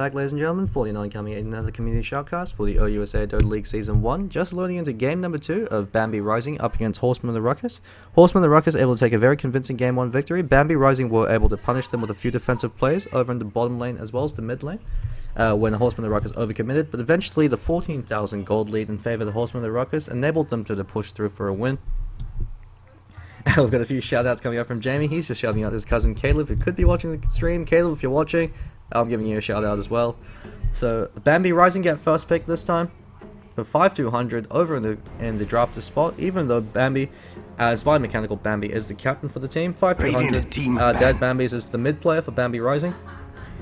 Back, ladies and gentlemen, 49 coming in another community shoutcast for the OUSA Dota League Season 1, just loading into game number 2 of Bambi Rising up against Horsemen of the Ruckus. Horsemen of the Ruckus able to take a very convincing game 1 victory. Bambi Rising were able to punish them with a few defensive plays over in the bottom lane as well as the mid lane, when the Horsemen of the Ruckus overcommitted, but eventually the 14,000 gold lead in favour of the Horsemen of the Ruckus enabled them to push through for a win. We've got a few shoutouts coming up from Jamie. He's just shouting out his cousin Caleb, who could be watching the stream. Caleb, if you're watching, I'm giving you a shout out as well. So Bambi Rising get first pick this time for 5,200 over in the drafted spot. Even though Bambi, by Mechanical Bambi is the captain for the team, 5,200. Dead Bambi's is the mid player for Bambi Rising.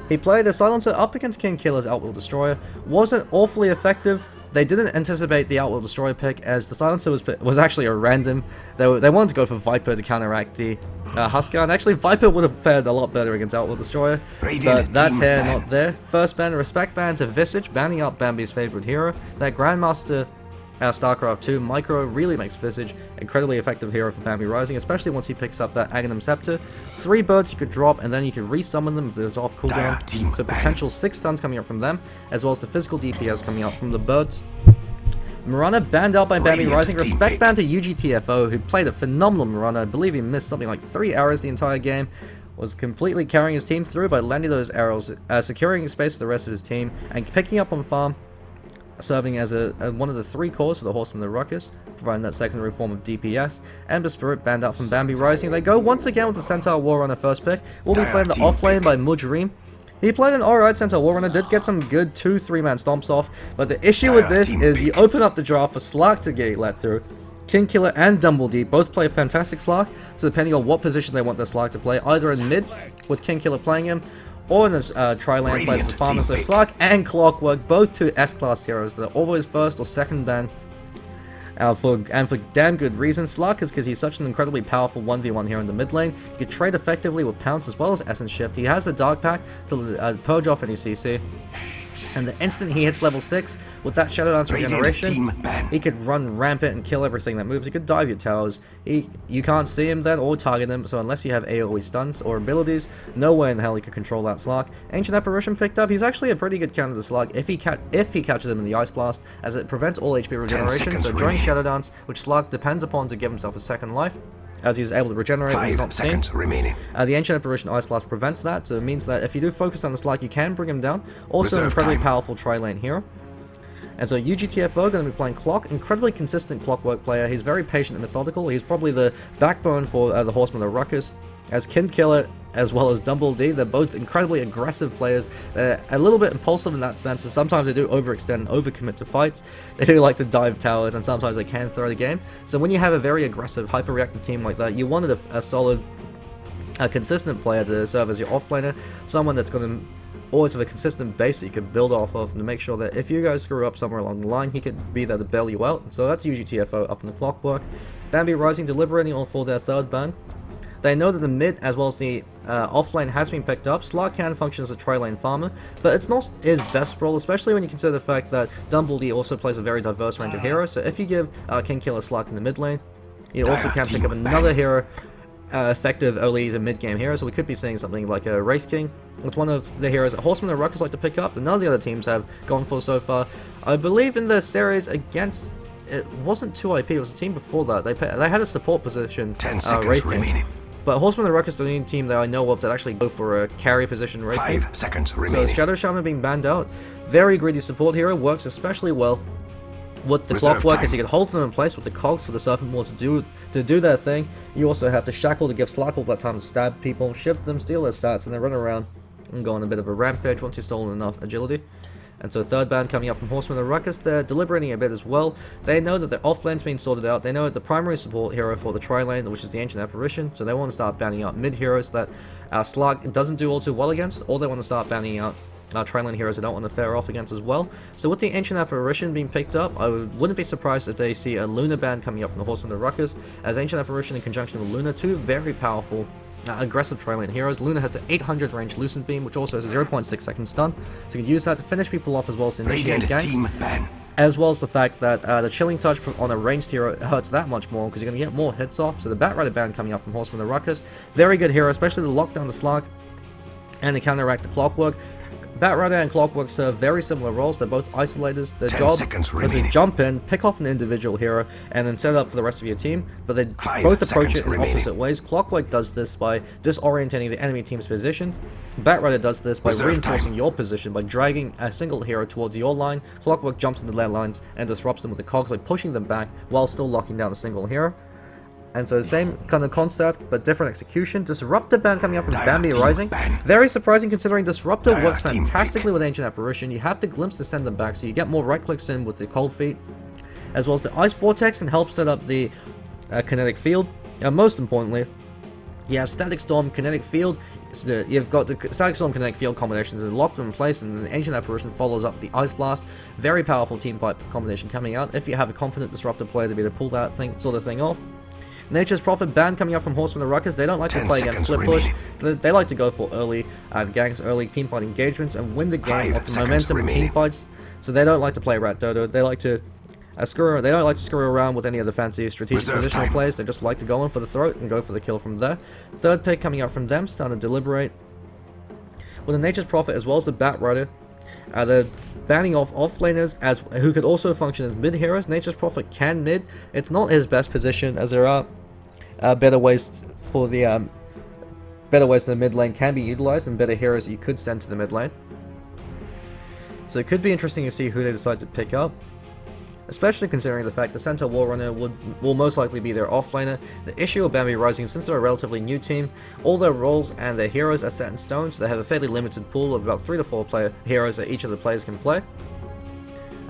He played a silencer up against King Killer's Outwill Destroyer. Wasn't awfully effective. They didn't anticipate the Outwill Destroyer pick, as the silencer was actually a random. They wanted to go for Viper to counteract the Huskar, and actually Viper would have fared a lot better against Outwill Destroyer. But that's here, not there. First ban, respect ban to Visage, banning up Bambi's favorite hero. That Grandmaster StarCraft 2 Micro really makes Visage incredibly effective hero for Bambi Rising, especially once he picks up that Aghanim Scepter. 3 birds you could drop, and then you can resummon them if it's off cooldown. So potential 6 stuns coming up from them, as well as the physical DPS coming out from the birds. Mirana banned out by Bambi Rising. Respect ban to UGTFO, who played a phenomenal Mirana. I believe he missed something like 3 arrows the entire game. Was completely carrying his team through by landing those arrows, securing space for the rest of his team, and picking up on farm, serving as one of the 3 cores for the Horsemen of the Ruckus, providing that secondary form of DPS. Ember Spirit banned out from Bambi Rising. They go once again with the Centaur Warrunner first pick. We'll be playing the offlane by Mujreem. He played an alright Centaur Warrunner, did get some good 2-3 man stomps off, but the issue with this is you open up the draft for Slark to get let through. King Killer and Dumbledy both play a fantastic Slark, so depending on what position they want their Slark to play, either in mid, with King Killer playing him, or in the tri-lane play as a farmer. So Slark and Clockwork, both 2 S-class heroes that are always first or second ban. For damn good reason. Slark is because he's such an incredibly powerful 1v1 here in the mid lane. He can trade effectively with Pounce as well as Essence Shift. He has the Dark Pack to purge off any CC. And the instant he hits level 6, with that Shadow Dance regeneration, he could run rampant and kill everything that moves. He could dive your towers. You can't see him then or target him, so unless you have AoE stuns or abilities, no way in hell he could control that Slark. Ancient Apparition picked up. He's actually a pretty good counter to Slark if he catches him in the Ice Blast, as it prevents all HP regeneration. So during Shadow Dance, which Slark depends upon to give himself a second life, as he's able to regenerate when he's not seen. The Ancient Apparition Ice Blast prevents that, so it means that if you do focus on the Slark, you can bring him down. Also an incredibly powerful tri-lane hero. And so UGTFO going to be playing Clock, incredibly consistent Clockwork player. He's very patient and methodical. He's probably the backbone for the Horsemen of the Ruckus. As King Killer as well as Dumbledy, they're both incredibly aggressive players. They're a little bit impulsive in that sense, and sometimes they do overextend and overcommit to fights. They do like to dive towers, and sometimes they can throw the game. So when you have a very aggressive, hyper-reactive team like that, you wanted a solid, consistent player to serve as your offlaner, someone that's going to always have a consistent base that you can build off of, and to make sure that if you guys screw up somewhere along the line, he could be there to bail you out. So that's UGTFO up in the Clockwork. Bambi Rising deliberating for their 3rd ban. They know that the mid as well as the offlane has been picked up. Slark can function as a tri-lane farmer, but it's not his best role, especially when you consider the fact that Dumbledy also plays a very diverse range of heroes. So if you give King Killer Slark in the mid lane, you also can pick up another hero, effective early to mid game hero. So we could be seeing something like a Wraith King. It's one of the heroes that Horsemen and Ruckus like to pick up, that none of the other teams have gone for so far. I believe in the series against, it wasn't 2IP, it was a team before that. They had a support position, 10 seconds Wraith remaining. King. But Horsemen and Ruckus is the only team that I know of that actually go for a carry position Wraith King. 5 seconds remaining. So Shadow Shaman being banned out, very greedy support hero, works especially well with the Clockwork, as you can hold them in place with the cogs for the Serpent Maw to do their thing. You also have the Shackle to give Slark all that time to stab people, shift them, steal their stats, and then run around and go on a bit of a rampage once you've stolen enough agility. And so 3rd ban coming up from Horsemen and Ruckus, they're deliberating a bit as well. They know that their offlane's been sorted out. They know that the primary support hero for the tri-lane, which is the Ancient Apparition, so they want to start banning out mid heroes that Slark doesn't do all too well against, or they want to start banning out tri-lane heroes they don't want to fare off against as well. So with the Ancient Apparition being picked up, I wouldn't be surprised if they see a Luna ban coming up from the Horsemen of Ruckus, as Ancient Apparition in conjunction with Luna, 2 very powerful aggressive tri-lane heroes. Luna has the 800 range Lucent Beam, which also has a 0.6 second stun, so you can use that to finish people off as well as to initiate ganks. As well as the fact that the Chilling Touch on a ranged hero hurts that much more, because you're going to get more hits off. So the Batrider ban coming up from Horsemen of the Ruckus, very good hero, especially to lock down the Slark and to counteract the Clockwork. Batrider and Clockwork serve very similar roles. They're both isolators. Their 10 job seconds is to remaining. jump in, pick off an individual hero, and then set it up for the rest of your team. But they 5 both approach seconds it in remaining. opposite ways. Clockwork does this by disorientating the enemy team's positions. Batrider does this by Reserve reinforcing time. your position by dragging a single hero towards your line. Clockwork jumps into their lines and disrupts them with the cogs by pushing them back while still locking down a single hero. And so same kind of concept, but different execution. Disruptor ban coming out from Dire Bambi team Rising. ban. Very surprising considering Disruptor Dire works team fantastically with Ancient Apparition. You have to glimpse to send them back, so you get more right clicks in with the cold feet. As well as the Ice Vortex can help set up the kinetic field. Most importantly, you have Static Storm, Kinetic Field. You've got the Static Storm, Kinetic Field combinations that lock them in place, and the Ancient Apparition follows up the Ice Blast. Very powerful team fight combination coming out if you have a confident Disruptor player to be able to pull that sort of thing off. Nature's Prophet ban coming up from Horsemen and Ruckus. They don't like to 10 play against seconds split push. remaining. They like to go for early ganks, early teamfight engagements, and win the game 5 off the seconds momentum of remaining. team fights. So they don't like to play Rat Dodo. They like to they don't like to screw around with any of the fancy strategic Reserve positional time. plays. They just like to go in for the throat and go for the kill from there. Third pick coming out from them, starting to deliberate. With the Nature's Prophet as well as the Batrider, they're banning off offlaners who could also function as mid heroes. Nature's Prophet can mid. It's not his best position, as there are better ways for the the mid lane can be utilized, and better heroes you could send to the mid lane. So it could be interesting to see who they decide to pick up, especially considering the fact the Centaur Warrunner will most likely be their offlaner. The issue of Bambi Rising, since they're a relatively new team, all their roles and their heroes are set in stone, so they have a fairly limited pool of about 3 to 4 heroes that each of the players can play.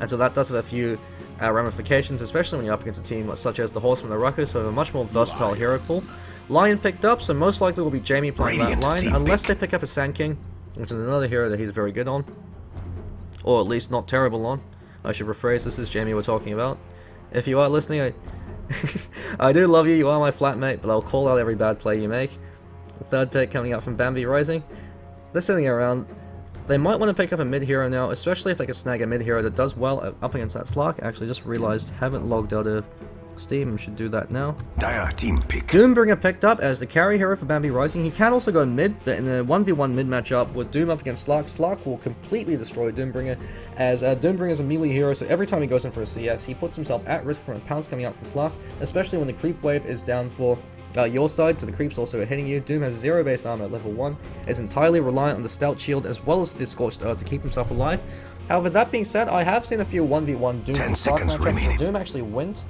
And so that does have a few ramifications, especially when you're up against a team such as the Horsemen and the Ruckus, who have a much more versatile hero pool. Lion picked up, so most likely will be Jamie playing that Radiant line, team unless pick. they pick up a Sand King, which is another hero that he's very good on. Or at least not terrible on. I should rephrase, this is Jamie we're talking about. If you are listening, I do love you, you are my flatmate, but I'll call out every bad play you make. The third pick coming out from Bambi Rising. They're sitting around. They might want to pick up a mid hero now, especially if they can snag a mid hero that does well up against that Slark. Actually, just realized, haven't logged out of Steam, should do that now. Dire team pick. Doombringer picked up as the carry hero for Bambi Rising. He can also go mid, but in a 1v1 mid matchup with Doom up against Slark, Slark will completely destroy Doombringer, as Doombringer is a melee hero, so every time he goes in for a CS, he puts himself at risk from a pounce coming out from Slark, especially when the creep wave is down for your side, so the creeps also are hitting you. Doom has 0 base armor at level 1, is entirely reliant on the Stout Shield as well as the Scorched Earth to keep himself alive. However, that being said, I have seen a few 1v1 Doom 10 and Slark seconds matchups where remaining. Doom actually wins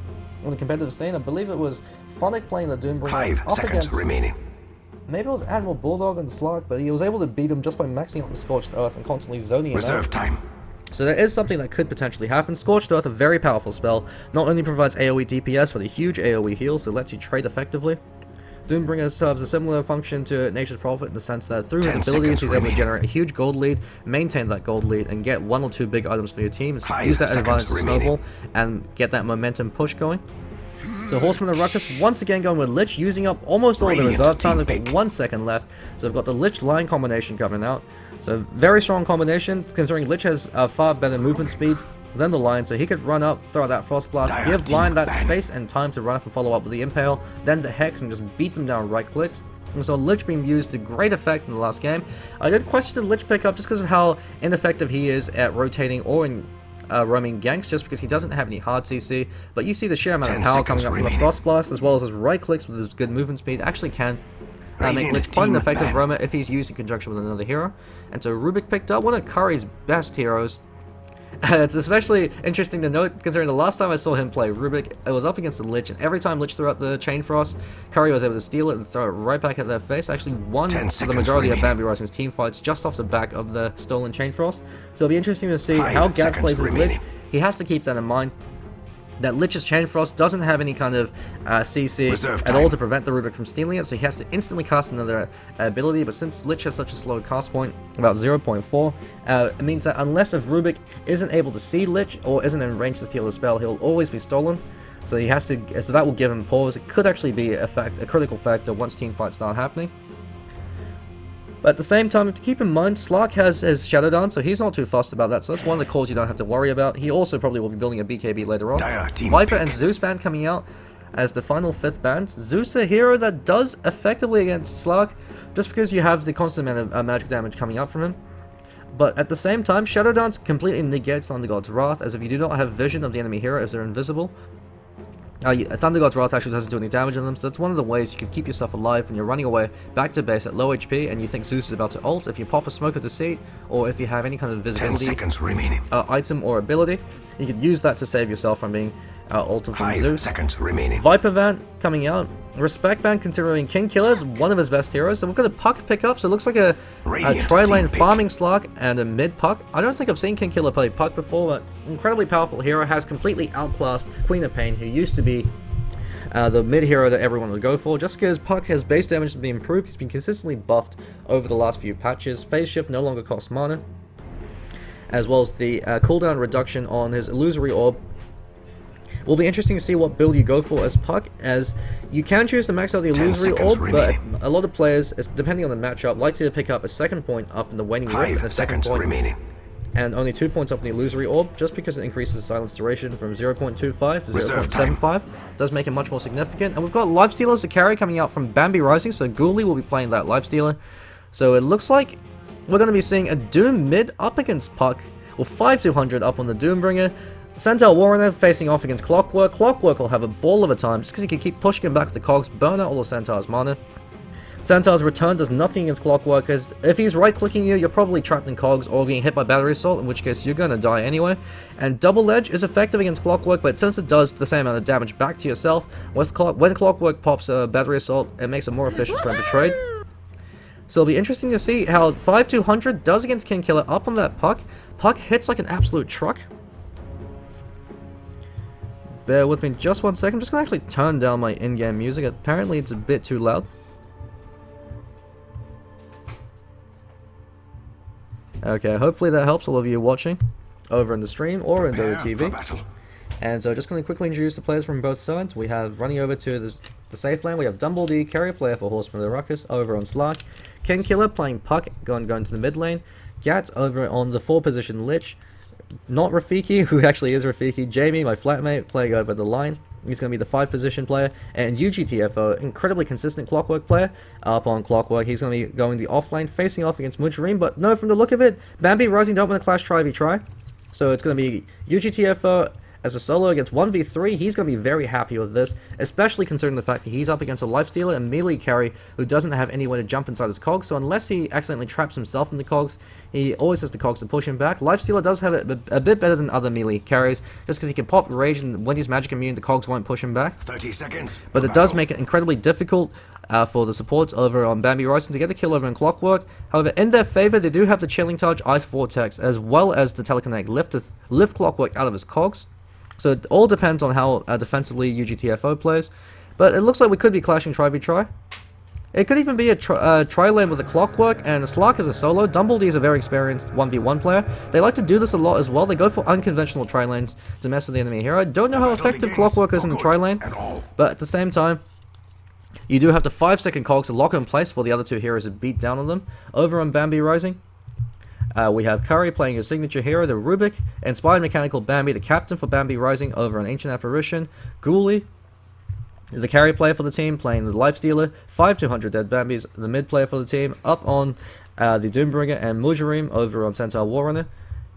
on the competitive scene. I believe it was Phonic playing the Doombringer 5 up seconds against, remaining. maybe it was Admiral Bulldog and Slark, but he was able to beat him just by maxing out the Scorched Earth and constantly zoning him Reserve out. time. So there is something that could potentially happen. Scorched Earth, a very powerful spell, not only provides AoE DPS, but a huge AoE heal, so it lets you trade effectively. Doombringer serves a similar function to Nature's Prophet in the sense that through his 10 abilities seconds he's able to remaining. generate a huge gold lead, maintain that gold lead, and get 1 or 2 big items for your team, 5 use that seconds advantage to remaining. snowball, and get that momentum push going. So Horsemen and Ruckus once again going with Lich, using up almost all the Radiant reserve time. team They've got pick. 1 second left, so they've got the Lich Line combination coming out. So very strong combination, considering Lich has far better movement speed than the Lion, so he could run up, throw that Frost Blast, Dire give team Lion that ban. space and time to run up and follow up with the Impale, then the Hex, and just beat them down right clicks. And so Lich being used to great effect in the last game. I did question the Lich pickup just because of how ineffective he is at rotating or in roaming ganks, just because he doesn't have any hard CC, but you see the sheer amount of 10 power seconds coming up from the remaining. Frost Blast, as well as his right clicks with his good movement speed, actually can make Radiant Lich quite an team effective ban. roamer if he's used in conjunction with another hero. And so Rubick picked up one of Curry's best heroes. It's especially interesting to note, considering the last time I saw him play Rubick, it was up against the Lich, and every time Lich threw out the Chain Frost, Curry was able to steal it and throw it right back at their face. Actually won 10 the seconds majority of remaining. Bambi Rising's team fights just off the back of the stolen Chain Frost. So it'll be interesting to see 5 how Gats seconds plays his remaining. Lich. He has to keep that in mind, that Lich's Chain Frost doesn't have any kind of CC Reserve at all time. to prevent the Rubick from stealing it, so he has to instantly cast another ability, but since Lich has such a slow cast point, about 0.4, it means that unless if Rubick isn't able to see Lich or isn't in range to steal the spell, he'll always be stolen. So he has to, so that will give him pause. It could actually be a critical factor once team fights start happening. But at the same time, to keep in mind, Slark has his Shadow Dance, so he's not too fussed about that, so that's one of the calls you don't have to worry about. He also probably will be building a BKB later on. Dire team Viper pick. and Zeus ban coming out as the final 5th bans. Zeus, a hero that does effectively against Slark, just because you have the constant amount of magic damage coming out from him. But at the same time, Shadow Dance completely negates Thunder God's Wrath, as if you do not have vision of the enemy hero if they're invisible, Thunder God's Wrath actually doesn't do any damage on them, so that's one of the ways you can keep yourself alive when you're running away back to base at low HP and you think Zeus is about to ult. If you pop a Smoke of Deceit, or if you have any kind of visibility 10 seconds remaining. Item or ability, you can use that to save yourself from being ulted from 5 Zeus. seconds remaining. Viper Van coming out. Respect Ban considering King Killer, one of his best heroes. So we've got a Puck pickup, so it looks like a tri-lane farming Slark and a mid Puck. I don't think I've seen King Killer play Puck before, but incredibly powerful hero, has completely outclassed Queen of Pain, who used to be the mid hero that everyone would go for. Just because Puck has base damage been improved, he's been consistently buffed over the last few patches. Phase Shift no longer costs mana, as well as the cooldown reduction on his Illusory Orb. Will be interesting to see what build you go for as Puck, as you can choose to max out the Illusory Orb, but a lot of players, depending on the matchup, like to pick up a second point up in the Waning Rift and a second point remaining. and only 2 points up in the Illusory Orb, just because it increases the silence duration from 0.25 to 0.75. Does make it much more significant. And we've got Lifestealer as a carry coming out from Bambi Rising, so Ghoulie will be playing that Lifestealer. So it looks like we're going to be seeing a Doom mid up against Puck, or 5-200 up on the Doombringer. Centaur Warrunner facing off against Clockwork. Clockwork will have a ball of a time, just because he can keep pushing him back with the cogs, burn out all of Centaur's mana. Centaur's return does nothing against Clockwork, because if he's right-clicking you, you're probably trapped in cogs or being hit by Battery Assault, in which case you're going to die anyway. And Double Edge is effective against Clockwork, but since it does the same amount of damage back to yourself, when Clockwork pops a Battery Assault, it makes it more efficient for him to trade. So it'll be interesting to see how 5-200 does against King Killer up on that Puck. Puck hits like an absolute truck. Bear with me just 1 second. I'm just going to actually turn down my in-game music. Apparently it's a bit too loud. Okay, hopefully that helps all of you watching over in the stream or in the TV. And so just going to quickly introduce the players from both sides. We have, running over to the safe lane, we have Dumblebee, carrier player for Horsemen of the Ruckus, over on Slark. King Killer playing Puck, going to the mid lane. Gat over on the 4 position Lich. Not Rafiki, who actually is Rafiki. Jamie, my flatmate, playing over the line. He's going to be the 5 position player. And UGTFO, incredibly consistent Clockwork player. Up on Clockwork, he's going to be going the offlane, facing off against Mujreem. But no, from the look of it, Bambi Rising don't want to clash try. So it's going to be UGTFO as a solo against 1v3. He's going to be very happy with this, especially considering the fact that he's up against a Lifestealer and melee carry who doesn't have anywhere to jump inside his cogs. So unless he accidentally traps himself in the cogs, he always has the cogs to push him back. Lifestealer does have it a bit better than other melee carries, just because he can pop Rage, and when he's magic immune, the cogs won't push him back. 30 seconds. But it does make it incredibly difficult for the supports over on Bambi Rising to get the kill over in Clockwork. However, in their favor, they do have the Chilling Touch, Ice Vortex, as well as the Telekinetic Lift to lift Clockwork out of his cogs. So it all depends on how defensively UGTFO plays. But it looks like we could be clashing try. It could even be a tri-lane with a Clockwork, and a Slark is a solo. Dumblebee is a very experienced 1v1 player. They like to do this a lot as well. They go for unconventional tri-lanes to mess with the enemy hero. I don't know how effective Clockwork is in the tri-lane, but at the same time, you do have the 5-second cogs to lock in place for the other 2 heroes to beat down on them. Over on Bambi Rising, we have Curry playing his signature hero, the Rubick. Inspired Mechanical Bambi, the captain for Bambi Rising over on Ancient Apparition. Ghoulie is the carry player for the team, playing the Lifestealer. 5-200 Dead Bambis, the mid player for the team. Up on the Doombringer and Mujreem over on Centaur Warrunner.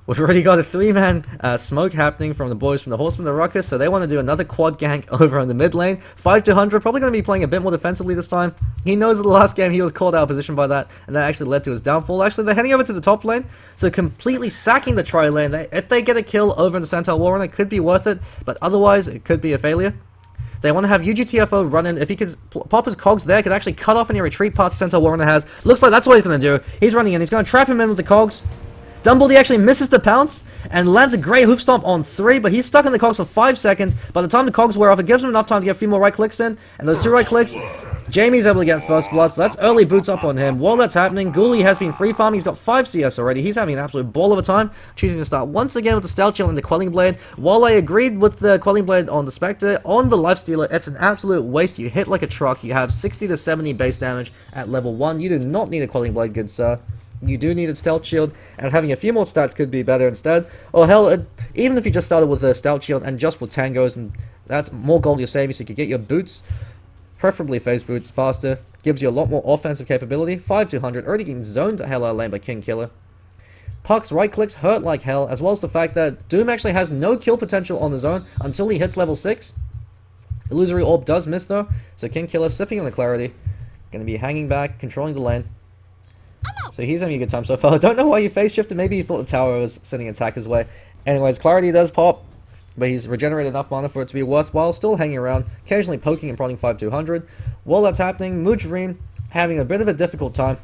We've already got a 3-man smoke happening from the boys from the Horsemen of the Ruckus, so they want to do another quad gank over on the mid lane. 5-200, probably going to be playing a bit more defensively this time. He knows that the last game he was called out of position by that, and that actually led to his downfall. Actually, they're heading over to the top lane, so completely sacking the tri-lane. If they get a kill over in the Centaur Warrunner, it could be worth it, but otherwise it could be a failure. They want to have UGTFO run in. If he could pop his cogs there, could actually cut off any retreat paths Centaur Warrunner has. Looks like that's what he's going to do. He's running in. He's going to trap him in with the cogs. Dumblebee actually misses the pounce and lands a great hoof stomp on 3, but he's stuck in the cogs for 5 seconds. By the time the cogs wear off, it gives him enough time to get a few more right clicks in, and those 2 right clicks, Jamie's able to get first blood, so that's early boots up on him. While that's happening, Ghoulie has been free farming. He's got 5 CS already. He's having an absolute ball of a time, choosing to start once again with the Stealth Shield and the Quelling Blade. While I agreed with the Quelling Blade on the Spectre, on the Lifestealer, it's an absolute waste. You hit like a truck. You have 60 to 70 base damage at level 1. You do not need a Quelling Blade, good sir. You do need a Stealth Shield, and having a few more stats could be better instead. Or hell, even if you just started with a Stealth Shield and just with Tangos, and that's more gold you're saving, so you could get your boots, preferably phase boots, faster. Gives you a lot more offensive capability. 5-200, already getting zoned the hell out of lane by King Killer. Puck's right clicks hurt like hell, as well as the fact that Doom actually has no kill potential on his own until he hits level 6. Illusory Orb does miss though, so King Killer sipping on the clarity. Going to be hanging back, controlling the lane. So he's having a good time so far. I don't know why he face shifted, maybe he thought the tower was sending an attack his way. Anyways, clarity does pop, but he's regenerated enough mana for it to be worthwhile, still hanging around, occasionally poking and prodding 5200. While that's happening, Mujreem having a bit of a difficult time.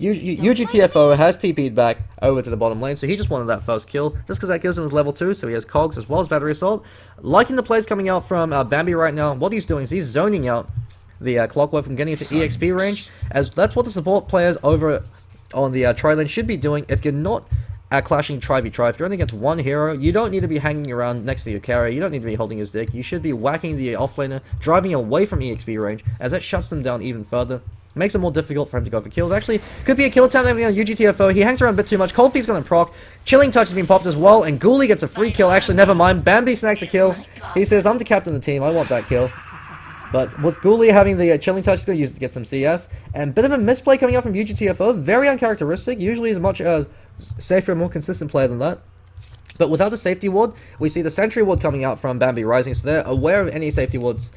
UGTFO has TP'd back over to the bottom lane, so he just wanted that first kill, just because that gives him his level 2, so he has cogs as well as battery assault. Liking the plays coming out from Bambi right now. What he's doing is he's zoning out the Clockwork from getting into EXP range, as that's what the support players over on the tri-lane should be doing. If you're not clashing tri-v-tri, if you're only against one hero, you don't need to be hanging around next to your carry, you don't need to be holding his dick, you should be whacking the offlaner, driving away from EXP range, as that shuts them down even further. Makes it more difficult for him to go for kills. Actually, could be a kill attempt on UGTFO. He hangs around a bit too much. Cold Feet's going to proc. Chilling Touch has been popped as well, and Ghoulie gets a free kill. Actually, never mind. Bambi snags a kill. He says, I'm the captain of the team. I want that kill. But with Ghoulie having the Chilling Touch, he's going to use it to get some CS. And bit of a misplay coming out from UGTFO. Very uncharacteristic. Usually is much safer and more consistent player than that. But without the safety ward, we see the Sentry ward coming out from Bambi Rising. So they're aware of any safety wards.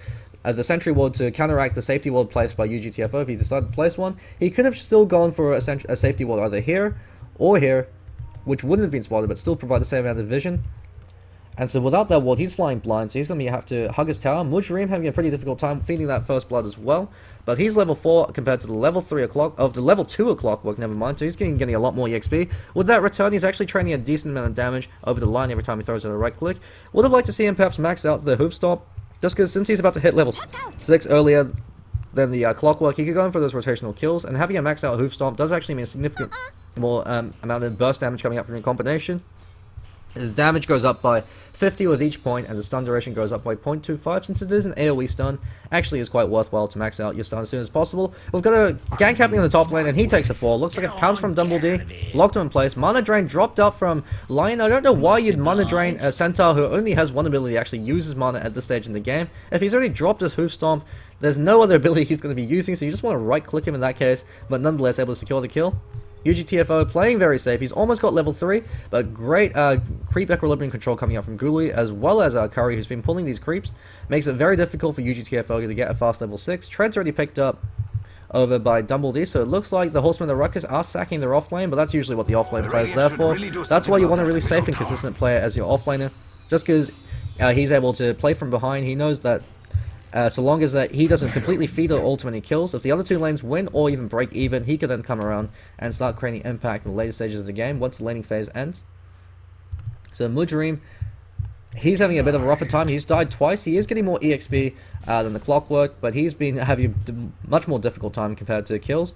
The Sentry ward to counteract the safety ward placed by UGTFO if he decided to place one. He could have still gone for a safety ward either here or here, which wouldn't have been spotted, but still provide the same amount of vision. And so without that ward, he's flying blind, so he's going to have to hug his tower. Mujreem having a pretty difficult time feeding that first blood as well. But he's level 4 compared to the level 3 of the level 2 of Clockwork, never mind. So he's getting a lot more EXP. With that return, he's actually training a decent amount of damage over the line every time he throws out a right click. Would have liked to see him perhaps max out the hoof stomp. Just because since he's about to hit level 6 earlier than the Clockwork, he could go in for those rotational kills, and having a maxed out hoof stomp does actually mean a significant more amount of burst damage coming up from your combination. His damage goes up by 50 with each point, and the stun duration goes up by 0.25. Since it is an AoE stun, actually is quite worthwhile to max out your stun as soon as possible. We've got a gank happening on the top lane, and he takes a fall. Looks like a pounce from Dumbledore, locked him in place. Mana Drain dropped out from Lion. I don't know why you'd Mana Drain a Centaur who only has one ability that actually uses mana at this stage in the game. If he's already dropped his Hoof Stomp, there's no other ability he's going to be using, so you just want to right click him in that case, but nonetheless able to secure the kill. UGTFO playing very safe. He's almost got level 3, but great creep equilibrium control coming out from Ghoulie, as well as Curry, who's been pulling these creeps. Makes it very difficult for UGTFO to get a fast level 6. Tread's already picked up over by Dumbledore, so it looks like the Horsemen of the Ruckus are sacking their offlane, but that's usually what the offlane player is there for. That's why you want a really safe and consistent player as your offlaner, just because he's able to play from behind. He knows that so long as he doesn't completely feed or ultimately kills, if the other two lanes win or even break even, he can then come around and start creating impact in the later stages of the game once the laning phase ends. So Mujreem, he's having a bit of a rougher time. He's died twice. He is getting more EXP than the Clockwork, but he's been having a much more difficult time compared to kills.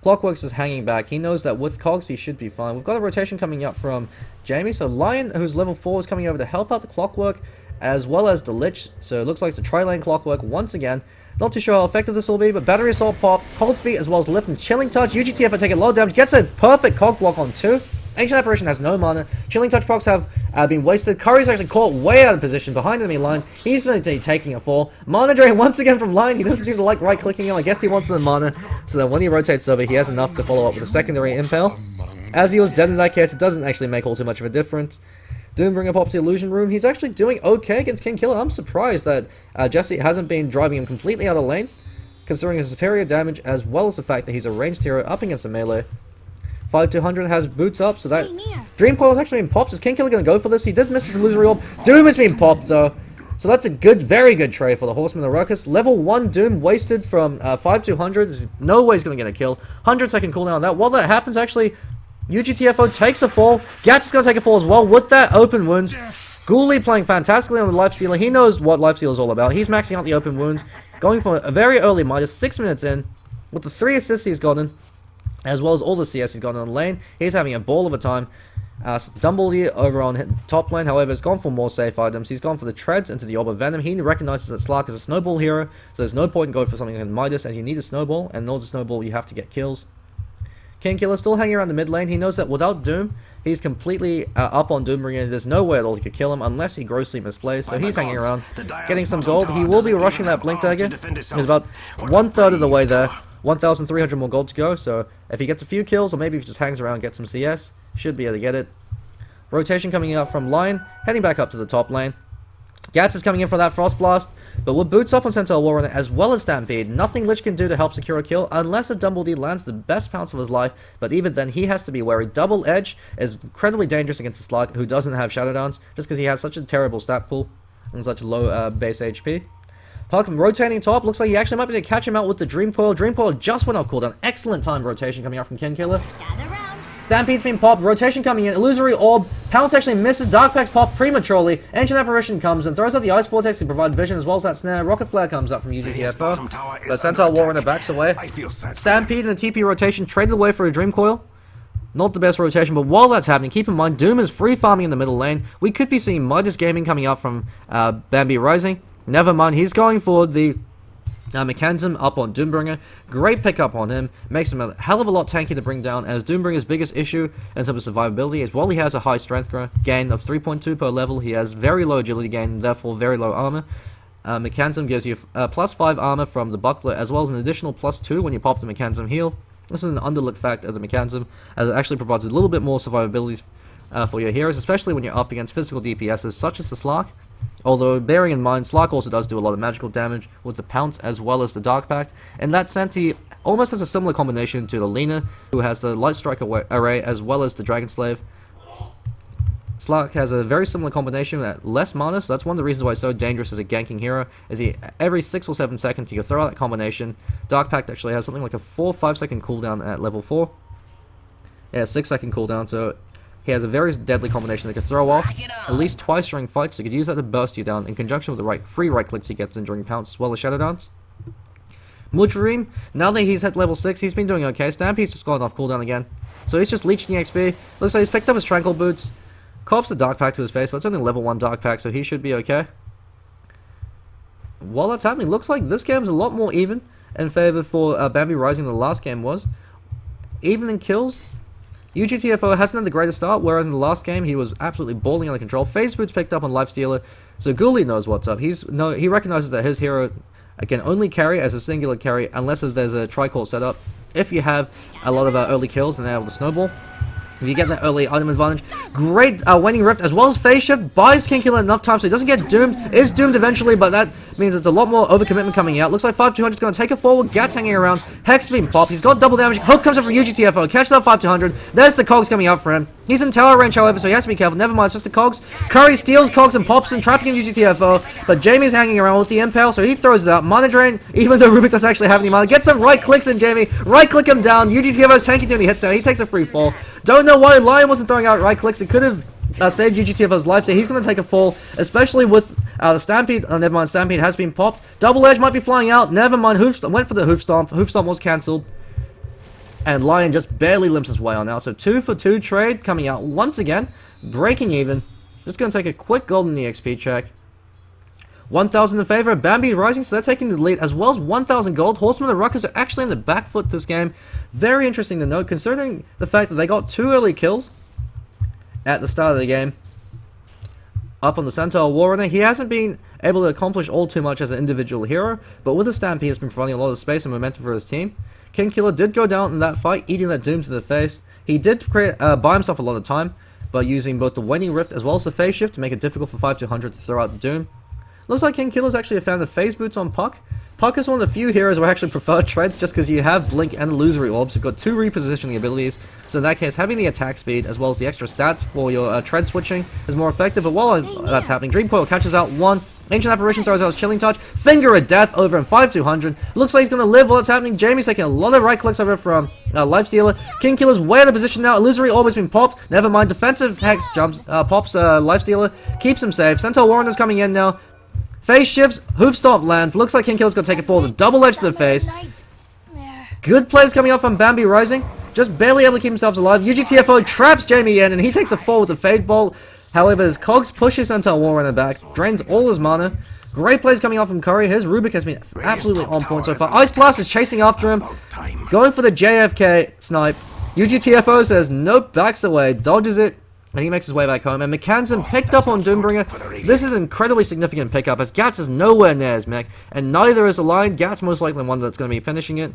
Clockwork's just hanging back. He knows that with cogs he should be fine. We've got a rotation coming up from Jamie, so Lion, who's level 4, is coming over to help out the Clockwork, as well as the Lich. So it looks like the tri-lane Clockwork once again. Not too sure how effective this will be, but Battery Assault pop, Cold Feet as well as Lift and Chilling Touch. UGTF are taking low damage, gets a perfect cog block on 2. Ancient Apparition has no mana. Chilling Touch procs have been wasted. Curry's actually caught way out of position behind enemy lines. He's going to be taking a fall. Mana Drain once again from Lion. He doesn't seem to like right-clicking him. I guess he wants the mana, so that when he rotates over, he has enough to follow up with a secondary Impale. As he was dead in that case, it doesn't actually make all too much of a difference. Doombringer pops the Illusion Room. He's actually doing okay against King Killer. I'm surprised that Jesse hasn't been driving him completely out of lane, considering his superior damage, as well as the fact that he's a ranged hero up against a melee. 5200 has boots up, so that Dream Coil has actually been popped. Is King Killer going to go for this? He did miss his Illusory Orb. Doom has been popped, though. So that's a good, very good trade for the Horsemen of the Ruckus. Level 1 Doom wasted from 5200. There's no way he's going to get a kill. 100-second cooldown on that. While that happens, actually, UGTFO takes a fall. Gatch is going to take a fall as well with that open wounds. Ghoulie playing fantastically on the Lifestealer. He knows what Lifestealer is all about. He's maxing out the open wounds. Going for a very early minus, 6 minutes in. With the 3 assists he's gotten, as well as all the CS he's gotten on the lane, he's having a ball of a time. Dumbledore over on top lane, however, has gone for more safe items. He's gone for the Treads into the Orb of Venom. He recognizes that Slark is a snowball hero, so there's no point in going for something like Midas, as you need a snowball, and in order to snowball, you have to get kills. King Killer still hanging around the mid lane. He knows that without Doom, he's completely up on Doombringer. There's no way at all he could kill him unless he grossly misplays. So he's hanging around, getting some gold. He will be rushing that Blink Dagger. He's about 1/3 of the way there. 1,300 more gold to go. So if he gets a few kills, or maybe if he just hangs around and gets some CS, Should be able to get it. Rotation coming out from Lion, heading back up to the top lane. Gats is coming in for that Frost Blast, but with boots up on Centaur Warrunner as well as Stampede, nothing Lich can do to help secure a kill unless a Dumblebee lands the best pounce of his life, but even then he has to be wary. Double Edge is incredibly dangerous against a Slark who doesn't have Shadow Dance, just because he has such a terrible stat pool and such low base HP. Puck rotating top, looks like he actually might be able to catch him out with the Dream Coil. Dream Coil just went off cooldown. Excellent time rotation coming out from Killer. Stampede's been popped, rotation coming in, Illusory Orb, Pounce actually misses, Dark Pack's popped prematurely, Ancient Apparition comes and throws out the Ice Vortex to provide vision as well as that snare, Rocket Flare comes up from UGTFO, but Centaur Warrunner backs away. Stampede and the TP rotation traded away for a Dream Coil. Not the best rotation, but while that's happening, keep in mind, Doom is free farming in the middle lane. We could be seeing Midas Gaming coming up from Bambi Rising. Never mind, he's going for the Mechanism up on Doombringer. Great pickup on him. Makes him a hell of a lot tanky to bring down, as Doombringer's biggest issue in terms of survivability is while he has a high strength gain of 3.2 per level, he has very low agility gain, therefore very low armor. Mechanism gives you plus 5 armor from the buckler, as well as an additional plus 2 when you pop the Mechanism heal. This is an underlooked fact of the Mechanism, as it actually provides a little bit more survivability for your heroes, especially when you're up against physical DPSs such as the Slark. Although, bearing in mind, Slark also does do a lot of magical damage with the Pounce as well as the Dark Pact. In that sense, he almost has a similar combination to the Lina, who has the Light Strike array as well as the Dragon Slave. Slark has a very similar combination at less mana, so that's one of the reasons why he's so dangerous as a ganking hero, is he, every 6 or 7 seconds, he can throw out that combination. Dark Pact actually has something like a 4-5 second cooldown at level 4. Yeah, 6 second cooldown, so he has a very deadly combination that can throw off at least twice during fights, so you could use that to burst you down in conjunction with the free right clicks he gets in during Pounce as well as Shadow Dance. Mujreem, now that he's hit level 6, he's been doing okay. Stampede's just gone off cooldown again, so he's just leeching XP. Looks like he's picked up his Tranquil Boots, cops the Dark Pack to his face, but it's only level 1 Dark Pack, so he should be okay. While that's happening, looks like this game's a lot more even in favor for Bambi Rising than the last game was. Even in kills, UGTFO hasn't had the greatest start, whereas in the last game he was absolutely balling out of control. Phase Boots picked up on Lifestealer, so Ghoulie knows what's up. He recognizes that his hero can only carry as a singular carry unless there's a Tricore set up. If you have a lot of early kills and they're able to snowball, if you get that early item advantage, great Waning Rift as well as Phase Shift buys Killer enough time so he doesn't get doomed. Is doomed eventually, but that means there's a lot more overcommitment coming out. Looks like 5200 is going to take it forward. Gats hanging around. Hex being popped. He's got double damage. Hope comes up from UGTFO. Catch that 5200. There's the Cogs coming out for him. He's in tower range, however, so he has to be careful. Never mind, it's just the Cogs. Curry steals Cogs and pops and trapping in UGTFO, but Jamie's hanging around with the Impale, so he throws it out. Mana Drain, even though Rubick doesn't actually have any mana. Gets some right clicks in Jamie. Right click him down. UGTFO's tanky when he hits down. He takes a free fall. Don't know why Lion wasn't throwing out right clicks. It could have saved UGTFO's life there. He's going to take a fall, especially with the Stampede. Never mind, Stampede has been popped. Double Edge might be flying out. Never mind, went for the Hoof Stomp. Hoof Stomp was cancelled. And Lion just barely limps his way on out. So 2 for 2 trade coming out once again. Breaking even. Just going to take a quick golden EXP check. 1,000 in favor of Bambi Rising, so they're taking the lead, as well as 1,000 gold. Horsemen and Ruckus are actually in the back foot this game. Very interesting to note, considering the fact that they got 2 early kills at the start of the game. Up on the Centaur Warrunner, he hasn't been able to accomplish all too much as an individual hero, but with the Stampede, he's been providing a lot of space and momentum for his team. Killer did go down in that fight, eating that Doom to the face. He did buy himself a lot of time by using both the Waning Rift as well as the Phase Shift to make it difficult for 5200 to throw out the Doom. Looks like Killer's actually a fan of Phase Boots on Puck. Puck is one of the few heroes who actually prefer treads just because you have Blink and Illusory Orbs. You've got 2 repositioning abilities, so in that case, having the attack speed as well as the extra stats for your tread switching is more effective. But while that's happening, Dream Coil catches out 1. Ancient Apparition throws out his Chilling Touch. Finger of Death over in 5200. Looks like he's going to live while it's happening. Jamie's taking a lot of right clicks over from Lifestealer. Killer's way out of position now. Illusory Orb has been popped. Never mind. Defensive Hex jumps, pops Lifestealer. Keeps him safe. Centaur Warrunner's coming in now. Phase shifts, Hoof Stomp lands. Looks like Killer's going to take it forward. Double Edge to the face. Good plays coming up from Bambi Rising. Just barely able to keep himself alive. UGTFO traps Jamie in, and he takes a fall with the Fade Bolt. However, his Cogs pushes Centaur Warrunner back, drains all his mana. Great plays coming off from Curry. His Rubick has been absolutely on point so far. Ice Blast is chasing after him, going for the JFK snipe. UGTFO says nope, backs away, dodges it, and he makes his way back home. And Mechanism picked up on Doombringer. This is an incredibly significant pickup, as Gats is nowhere near his mech, and neither is the Lion. Gats most likely the one that's going to be finishing it.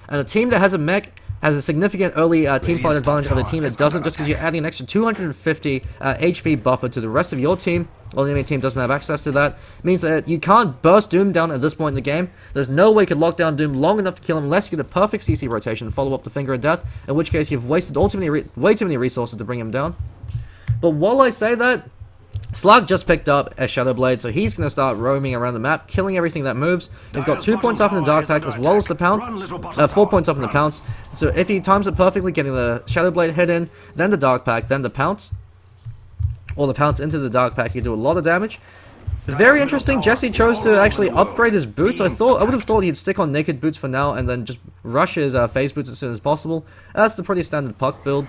And the team that has a mech has a significant early team fight advantage over the team that doesn't, just because you're adding an extra 250 HP buffer to the rest of your team. While the enemy team doesn't have access to that. It means that you can't burst Doom down at this point in the game. There's no way you could lock down Doom long enough to kill him unless you get a perfect CC rotation and follow up the Finger of Death, in which case you've wasted way too many resources to bring him down. But while I say that, Slark just picked up a Shadow Blade, so he's going to start roaming around the map, killing everything that moves. He's got 2 points up in the Dark Attack as well as the Pounce, 4 points up in the Pounce. So if he times it perfectly, getting the Shadow Blade hit in, then the Dark Pack, then the Pounce, or the Pounce into the Dark Pack, you do a lot of damage. Very interesting, Jesse chose to actually upgrade his boots. I would have thought he'd stick on naked boots for now and then just rush his phase boots as soon as possible. That's the pretty standard puck build.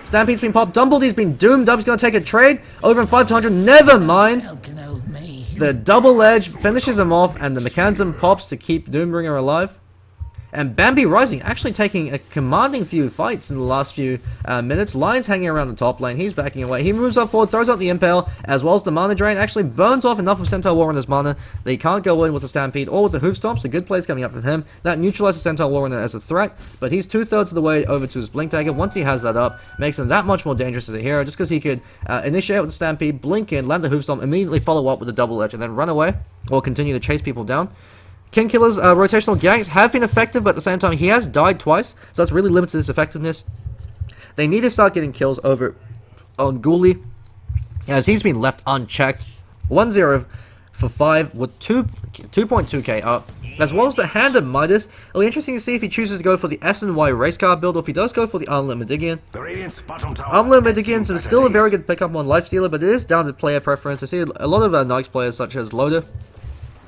Stampede's been popped. Dumbledee's been doomed. Dub's going to take a trade. Over in 5-200. Never mind. The double edge finishes him off, and the mechanism pops to keep Doombringer alive. And Bambi Rising actually taking a commanding few fights in the last few minutes. Lion's hanging around the top lane. He's backing away. He moves up forward, throws out the Impale, as well as the Mana Drain. Actually burns off enough of Centaur Warrunner's mana that he can't go in with the Stampede or with the Hoof Stomp. So good plays coming up from him. That neutralizes Centaur Warrunner as a threat, but he's 2/3 of the way over to his Blink Dagger. Once he has that up, makes him that much more dangerous as a hero, just because he could initiate with the Stampede, blink in, land the Hoof Stomp, immediately follow up with a double edge, and then run away, or continue to chase people down. King Killer's rotational ganks have been effective, but at the same time, he has died twice, so that's really limited his effectiveness. They need to start getting kills over on Ghoulie, as he's been left unchecked. 1-0 for 5 with 2.2k up, as well as the Hand of Midas. It'll be interesting to see if he chooses to go for the S&Y race car build, or if he does go for the Armlet Medigian. Armlet Medigian is still a very good pickup on Lifestealer, but it is down to player preference. I see a lot of Naix players, such as Loader,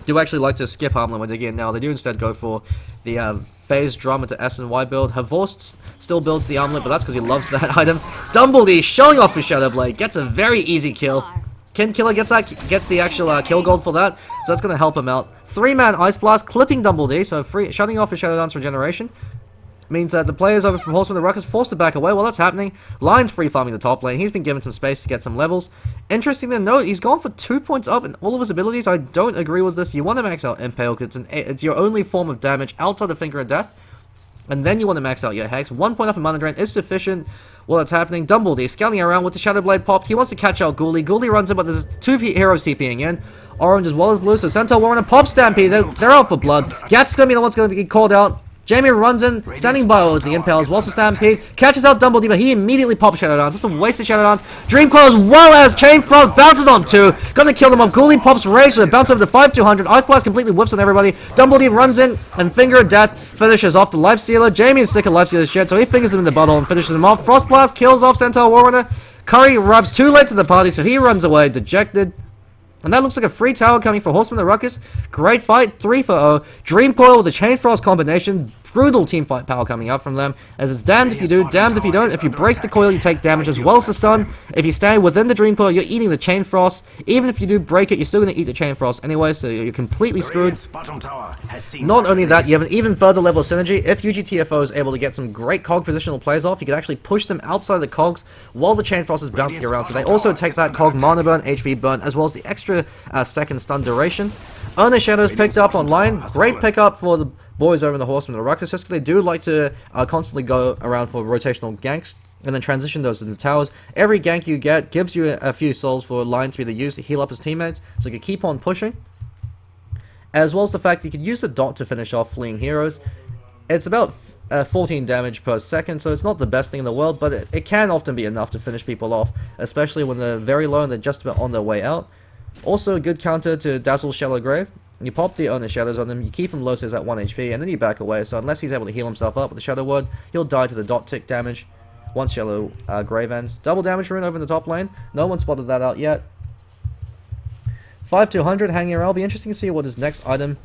do actually like to skip Armlet Medigian now. They do instead go for the phase drum into S&Y build. HoR still builds the Armlet, but that's because he loves that item. Dumbledy showing off his Shadow Blade, gets a very easy kill. Kin Killer gets the actual kill gold for that, so that's going to help him out. 3-man Ice Blast, clipping Dumbledy, so shutting off his Shadow Dance regeneration. Means that the players over from Horsemen of the Ruckus forced to back away. While that's happening, Lion's free farming the top lane. He's been given some space to get some levels. Interesting to note, he's gone for 2 points up in all of his abilities. I don't agree with this. You want to max out Impale, because it's your only form of damage outside of Finger of Death. And then you want to max out your Hex. 1 point up in Mana Drain is sufficient. While it's happening, Dumbledy scouting around with the Shadow Blade popped. He wants to catch out Ghoulie. Ghoulie runs in, but there's 2 heroes TPing in. Orange as well as blue, so Centaur Warrunner pops Stampede. They're out for blood. Gat's going to be the one that's going to be called out. Jamie runs in, standing by with the Impale as well as the Stampede, catches out Dumbledy, but he immediately pops Shadow Dance. That's a wasted Shadow Dance. Dream Coil as well as Chain Frost bounces on 2, gonna kill them off. Ghoulie pops Rage, so it bounces over to 5-200. Ice Blast completely whips on everybody. Dumbledy runs in, and Finger of Death finishes off the Lifestealer. Jamie is sick of Lifestealer's shit, so he fingers him in the butthole and finishes him off. Frost Blast kills off Centaur Warrunner. Curry arrives too late to the party, so he runs away, dejected. And that looks like a free tower coming for Horsemen of the Ruckus. Great fight, 3-0. Dream Coil with the Chain Frost combination. Brutal team fight power coming out from them, as it's damned if you do, damned if you don't. If you break the coil, you take damage as well as the stun. If you stay within the Dream Coil, you're eating the Chain Frost. Even if you do break it, you're still going to eat the Chain Frost anyway, so you're completely screwed. Not only that, you have an even further level of synergy. If UGTFO is able to get some great cog positional plays off, you can actually push them outside the cogs while the Chain Frost is bouncing around. So they also takes that cog mana burn, HP burn, as well as the extra second stun duration. Earnest Shadows picked up online. Great pickup for the boys over in the Horsemen of the Ruckus, just because they do like to constantly go around for rotational ganks and then transition those into towers. Every gank you get gives you a few souls for Lion to be able to use to heal up his teammates, so you can keep on pushing. As well as the fact that you can use the dot to finish off fleeing heroes. It's about 14 damage per second, so it's not the best thing in the world, but it can often be enough to finish people off, especially when they're very low and they're just about on their way out. Also a good counter to Dazzle's Shallow Grave. You pop the Earnest Shadows on him, you keep him low so he's at 1 HP, and then you back away, so unless he's able to heal himself up with the Shadow Word, he'll die to the dot tick damage once Shallow Grave ends. Double damage rune over in the top lane, no one spotted that out yet. 5-200 hanging around. It'll be interesting to see what his next item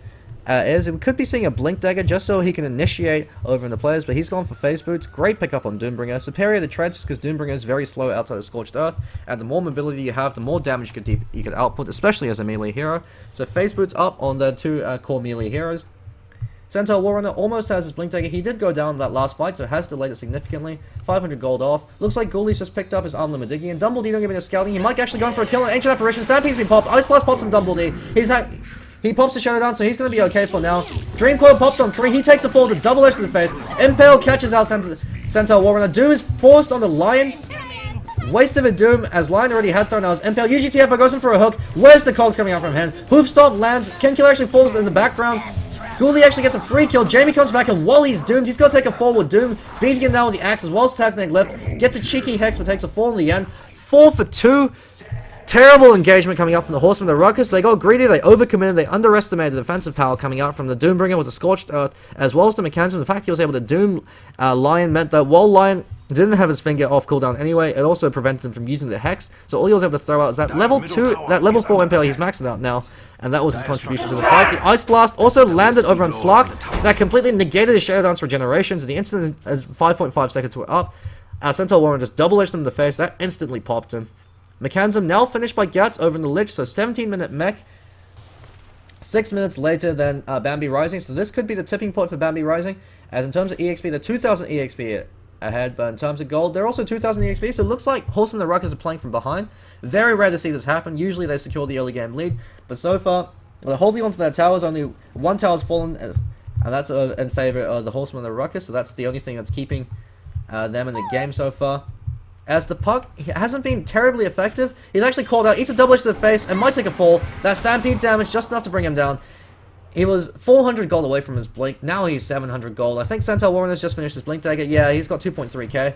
is. We could be seeing a Blink Dagger just so he can initiate over in the players, but he's gone for Phase Boots. Great pickup on Doombringer. Superior to Treads because Doombringer is very slow outside of Scorched Earth, and the more mobility you have, the more damage you could output, especially as a melee hero. So Phase Boots up on the 2 core melee heroes. Centaur Warrunner almost has his Blink Dagger. He did go down in that last fight, so has delayed it significantly. 500 gold off. Looks like Ghoulie's just picked up his Armlet Medigian. Dumbledy don't give me a scouting. He might actually go for a kill on Ancient Apparition. Stampede's been popped. Ice Blast pops on Dumbledy. He pops the Shadow down, so he's going to be okay for now. Dream Coil popped on 3. He takes the fall with a double edge to the face. Impale catches out Centaur Warrunner. Doom is forced on the Lion. Waste of a Doom, as Lion already had thrown out his Impale. UGTFO goes in for a hook. Where's the cogs coming out from him? Hoof Stomp lands. Kinkiller actually falls in the background. Ghoulie actually gets a free kill. Jamie comes back, and while he's doomed, he's going to take a fall with Doom. Beans getting down with the axe as well as Tactic left. Gets a cheeky Hex, but takes a fall in the end. 4 for 2. Terrible engagement coming out from the Horsemen of the Ruckus. They got greedy, they overcommitted, they underestimated the defensive power coming out from the Doombringer with the Scorched Earth, as well as the mechanism. The fact he was able to doom Lion meant that while Lion didn't have his finger off cooldown anyway, it also prevented him from using the Hex. So all he was able to throw out is that level 4 Impale he's maxed out now. And that was his contribution to the fight. The Ice Blast also landed over on Slark. That completely negated his Shadow Dance regeneration. So the instant 5.5 seconds were up, Centaur Warrunner just double-edged him in the face. That instantly popped him. Mechanism now finished by Gats over in the Lich. So 17-minute mech. 6 minutes later than Bambi Rising. So this could be the tipping point for Bambi Rising. As in terms of EXP, they're 2,000 EXP ahead. But in terms of gold, they're also 2,000 EXP. So it looks like Horsemen of the Ruckus are playing from behind. Very rare to see this happen. Usually they secure the early game lead. But so far, they're holding onto their towers. Only one tower's fallen. And that's in favor of the Horsemen of the Ruckus. So that's the only thing that's keeping them in the game so far. As the puck, he hasn't been terribly effective. He's actually called out, eats a double edge to the face, and might take a fall. That stampede damage just enough to bring him down. He was 400 gold away from his blink. Now he's 700 gold. I think Centaur Warrunner's just finished his blink dagger. Yeah, he's got 2.3k.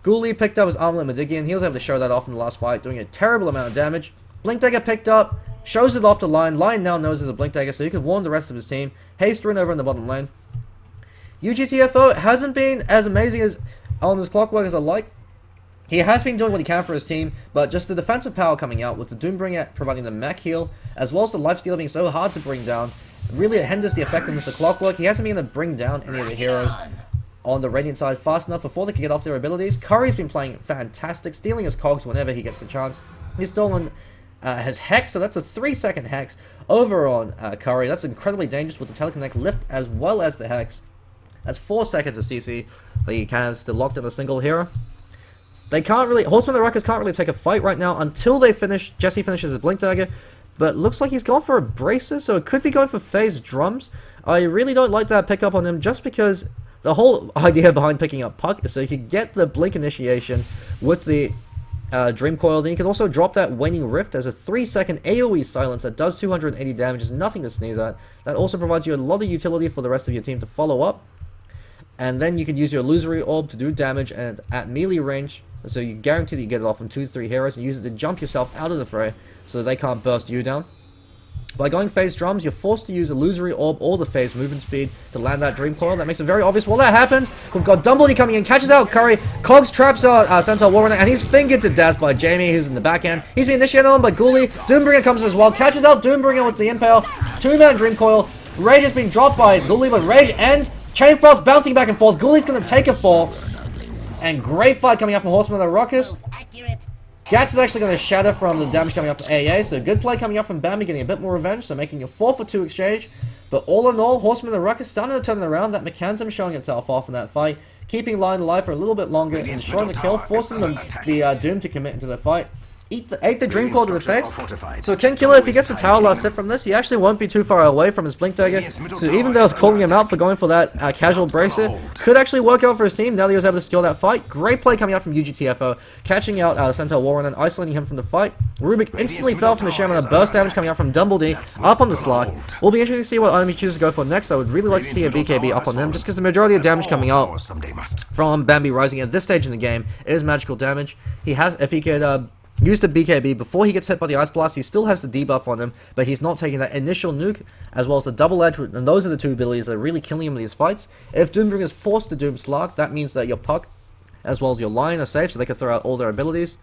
Ghoulie picked up his Armlet Medigian. He was able to show that off in the last fight, doing a terrible amount of damage. Blink dagger picked up, shows it off to Lion. Lion now knows there's a blink dagger, so he can warn the rest of his team. Haste run over in the bottom lane. UGTFO hasn't been as amazing as on his Clockwork as I like. He has been doing what he can for his team, but just the defensive power coming out with the Doombringer providing the mech heal, as well as the lifesteal being so hard to bring down, really it hinders the effectiveness of Clockwork. He hasn't been able to bring down any of the heroes on the Radiant side fast enough before they can get off their abilities. Curry's been playing fantastic, stealing his cogs whenever he gets the chance. He's stolen his Hex, so that's a 3-second Hex over on Curry. That's incredibly dangerous with the Teleconnect lift as well as the Hex. That's 4 seconds of CC that he can still locked in a single hero. They can't really, Horsemen of the Ruckus can't really take a fight right now until they finish, Jesse finishes his Blink Dagger, but looks like he's gone for a Bracer, so it could be going for Phase Drums. I really don't like that pickup on him just because the whole idea behind picking up Puck is so you can get the Blink Initiation with the Dream Coil, then you can also drop that Waning Rift as a 3-second AoE silence that does 280 damage, is nothing to sneeze at. That also provides you a lot of utility for the rest of your team to follow up. And then you can use your Illusory Orb to do damage and at melee range, so you guarantee that you get it off from 2-3 heroes and use it to jump yourself out of the fray so that they can't burst you down. By going Phase Drums, you're forced to use Illusory Orb or the Phase Movement Speed to land that Dream Coil. That makes it very obvious. While that happens, we've got Dumbledy coming in, catches out Curry, Cogs traps out Centaur Warrunner, and he's fingered to death by Jamie, who's in the back end. He's being initiated on by Ghoulie. Doombringer comes as well, catches out Doombringer with the Impale. 2-man Dream Coil. Rage has been dropped by Ghoulie, but Rage ends. Chain Frost bouncing back and forth. Ghoulie's going to take a fall. And great fight coming up from Horsemen of the Ruckus. Gats is actually going to shatter from the damage coming up from AA. So good play coming up from Bambi, getting a bit more revenge. So making a 4 for 2 exchange. But all in all, Horsemen of the Ruckus starting to turn it around. That mechanism showing itself off in that fight. Keeping Lion alive for a little bit longer. Ensuring the kill. Forcing the Doom to commit into the fight. Ate the Dream Coil to the face. So Kinkiller, if he gets the tower last hit from this, he actually won't be too far away from his Blink Dagger. So even though I was calling him out for going for that casual Bracer, could actually work out for his team now that he was able to secure that fight. Great play coming out from UGTFO, catching out Centaur Warrunner and isolating him from the fight. Rubick instantly fell from the Shaman, a burst damage coming out from Dumbledy up on the Slark. Will be interesting to see what enemy chooses to go for next. I would really like to see a BKB up on him, just because the majority of damage coming out from Bambi Rising at this stage in the game is magical damage. He has, if he could use the BKB before he gets hit by the Ice Blast, he still has the debuff on him, but he's not taking that initial nuke, as well as the double edge, and those are the two abilities that are really killing him in these fights. If Doombringer is forced to Doom Slark, that means that your Puck, as well as your Lion, are safe, so they can throw out all their abilities.